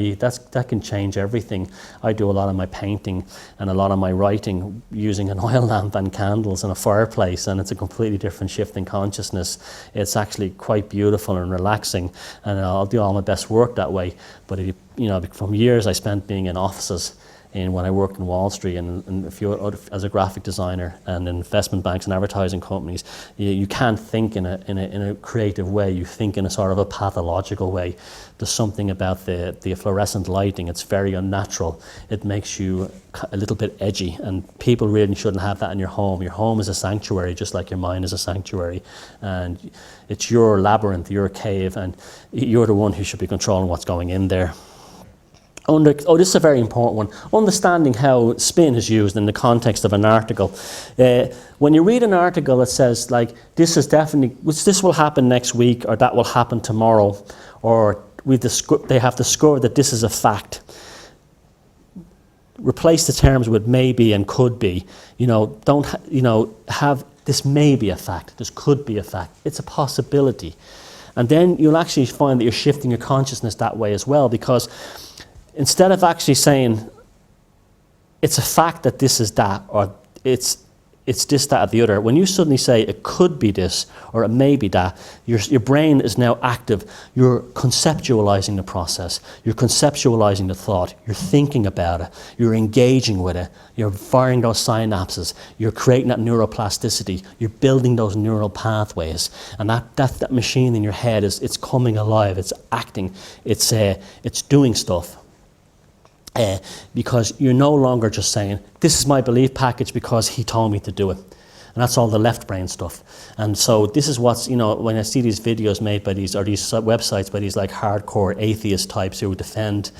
That can change everything. I do a lot of my painting and a lot of my writing using an oil lamp and candles and a fireplace, and it's a completely different shift in consciousness. It's actually quite beautiful and relaxing, and I'll do all my best work that way. But from years I spent being in offices, when I worked in Wall Street and a few other, as a graphic designer, and in investment banks and advertising companies, you can't think in a creative way. You think in a sort of a pathological way. There's something about the fluorescent lighting. It's very unnatural. It makes you a little bit edgy, and people really shouldn't have that in your home. Your home is a sanctuary, just like your mind is a sanctuary, and it's your labyrinth, your cave, and you're the one who should be controlling what's going in there. This is a very important one. Understanding how spin is used in the context of an article. When you read an article that says, like, this will happen next week, or that will happen tomorrow, or they have discovered that this is a fact. Replace the terms with maybe and could be. Have this may be a fact, this could be a fact. It's a possibility. And then you'll actually find that you're shifting your consciousness that way as well, because instead of actually saying, it's a fact that this is that, or it's this, that, or the other, when you suddenly say it could be this, or it may be that, your brain is now active. You're conceptualizing the process. You're conceptualizing the thought. You're thinking about it. You're engaging with it. You're firing those synapses. You're creating that neuroplasticity. You're building those neural pathways. And that machine in your head it's coming alive. It's acting. It's doing stuff. Because you're no longer just saying, this is my belief package because he told me to do it. And that's all the left brain stuff. And so this is what's, when I see these videos made by these websites by these like hardcore atheist types who defend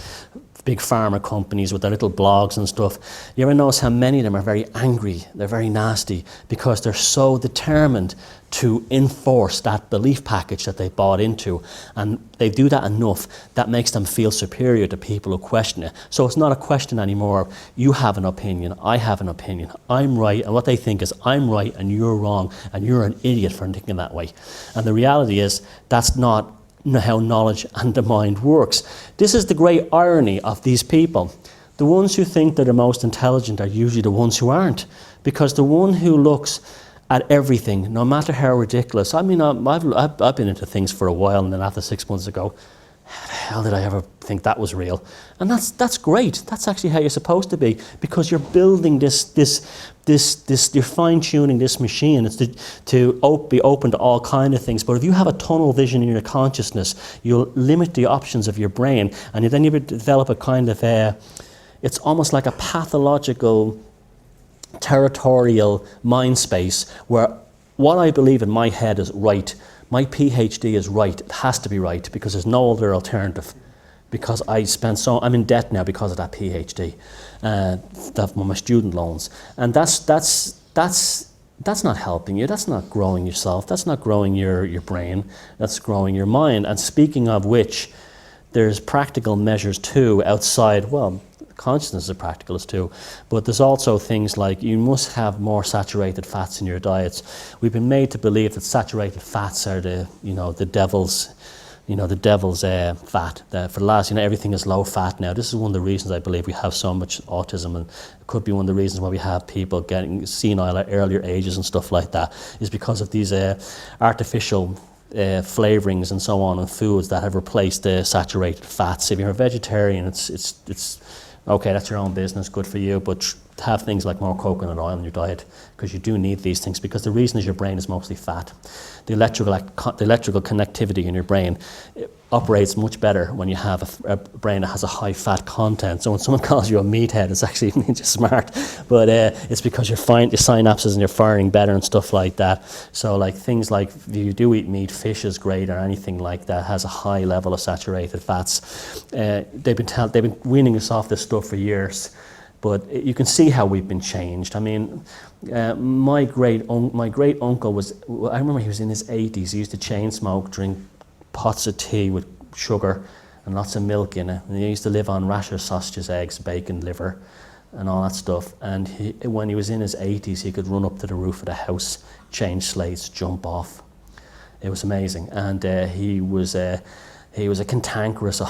big pharma companies with their little blogs and stuff, you ever notice how many of them are very angry, they're very nasty, because they're so determined to enforce that belief package that they bought into. And they do that enough that makes them feel superior to people who question it. So it's not a question anymore. You have an opinion, I have an opinion, I'm right, and what they think is I'm right and you're wrong, and you're an idiot for thinking that way. And the reality is that's not how knowledge and the mind works. This is the great irony of these people. The ones who think they're the most intelligent are usually the ones who aren't, because the one who looks at everything, no matter how ridiculous. I mean, I've been into things for a while, and then after 6 months ago, how the hell did I ever think that was real? And that's great. That's actually how you're supposed to be, because you're building you're fine-tuning this machine. It's to be open to all kind of things. But if you have a tunnel vision in your consciousness, you'll limit the options of your brain, and then you develop a kind of it's almost like a pathological, territorial mind space where what I believe in my head is right. My PhD is right. It has to be right because there's no other alternative. Because I'm in debt now because of that PhD, my student loans, and that's not helping you. That's not growing yourself. That's not growing your brain. That's growing your mind. And speaking of which, there's practical measures too outside. Well, consciousness is practical as too, but there's also things like you must have more saturated fats in your diets. We've been made to believe that saturated fats are the devil's fat. For the last, everything is low fat now. This is one of the reasons I believe we have so much autism, and it could be one of the reasons why we have people getting senile at earlier ages and stuff like that, is because of these artificial flavorings and so on in foods that have replaced the saturated fats. If you're a vegetarian, it's Okay, that's your own business, good for you, but have things like more coconut oil in your diet, because you do need these things, because the reason is your brain is mostly fat. The electrical connectivity in your brain operates much better when you have a brain that has a high fat content. So when someone calls you a meathead, it's actually means you're smart, but it's because your synapses and you're firing better and stuff like that. So like things like, if you do eat meat, fish is great, or anything like that has a high level of saturated fats. They've been weaning us off this stuff for years, but you can see how we've been changed. I mean, my great uncle was, I remember he was in his 80s. He used to chain smoke, drink pots of tea with sugar and lots of milk in it. And he used to live on rashers, sausages, eggs, bacon, liver, and all that stuff. And when he was in his 80s, he could run up to the roof of the house, change slates, jump off. It was amazing. And he was a cantankerous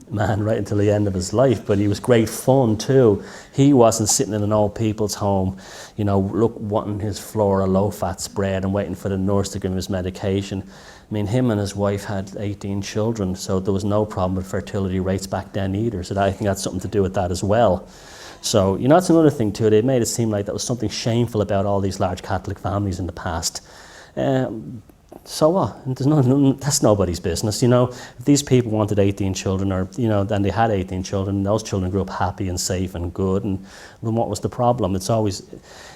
man right until the end of his life, but he was great fun too. He wasn't sitting in an old people's home, you know, wanting his Flora low-fat spread and waiting for the nurse to give him his medication. I mean, him and his wife had 18 children, so there was no problem with fertility rates back then either. So I think that's something to do with that as well. So, you know, that's another thing too. They made it seem like that was something shameful about all these large Catholic families in the past. So what? That's nobody's business, you know. If these people wanted 18 children, or, you know, then they had 18 children, those children grew up happy and safe and good, and then what was the problem? It's always,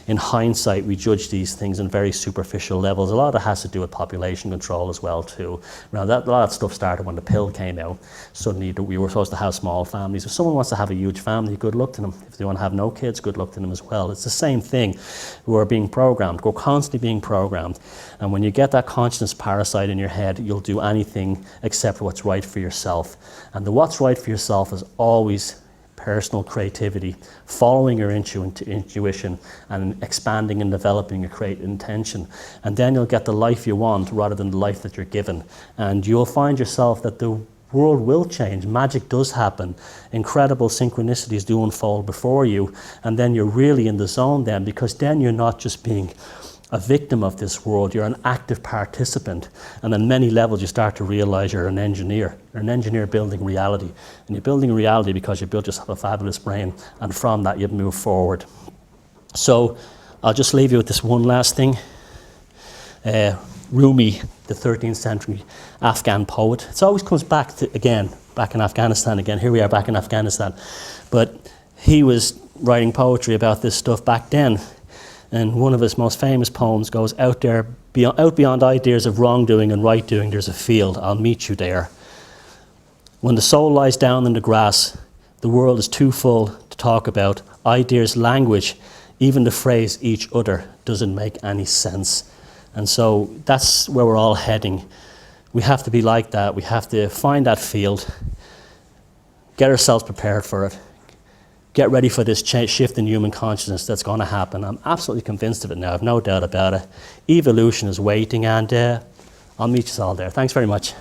in hindsight, we judge these things on very superficial levels. A lot of it has to do with population control as well too. Now, a lot of that stuff started when the pill came out. Suddenly we were supposed to have small families. If someone wants to have a huge family, good luck to them. If they want to have no kids, good luck to them as well. It's the same thing. We're being programmed. We're constantly being programmed. And when you get that consciousness parasite in your head, you'll do anything except what's right for yourself. And the what's right for yourself is always personal creativity, following your intuition and expanding and developing your creative intention. And then you'll get the life you want rather than the life that you're given. And you'll find yourself that the world will change. Magic does happen. Incredible synchronicities do unfold before you. And then you're really in the zone then, because then you're not just being a victim of this world, you're an active participant. And on many levels you start to realize you're an engineer. You're an engineer building reality. And you're building reality because you built yourself a fabulous brain, and from that you move forward. So I'll just leave you with this one last thing. Rumi, the 13th century Afghan poet. It always comes back to, again, back in Afghanistan again. Here we are back in Afghanistan. But he was writing poetry about this stuff back then. And one of his most famous poems goes, out beyond ideas of wrongdoing and right doing, there's a field, I'll meet you there. When the soul lies down in the grass, the world is too full to talk about. Ideas language, even the phrase each other doesn't make any sense. And so that's where we're all heading. We have to be like that. We have to find that field, get ourselves prepared for it. Get ready for this shift in human consciousness that's going to happen. I'm absolutely convinced of it now. I've no doubt about it. Evolution is waiting, and I'll meet you all there. Thanks very much.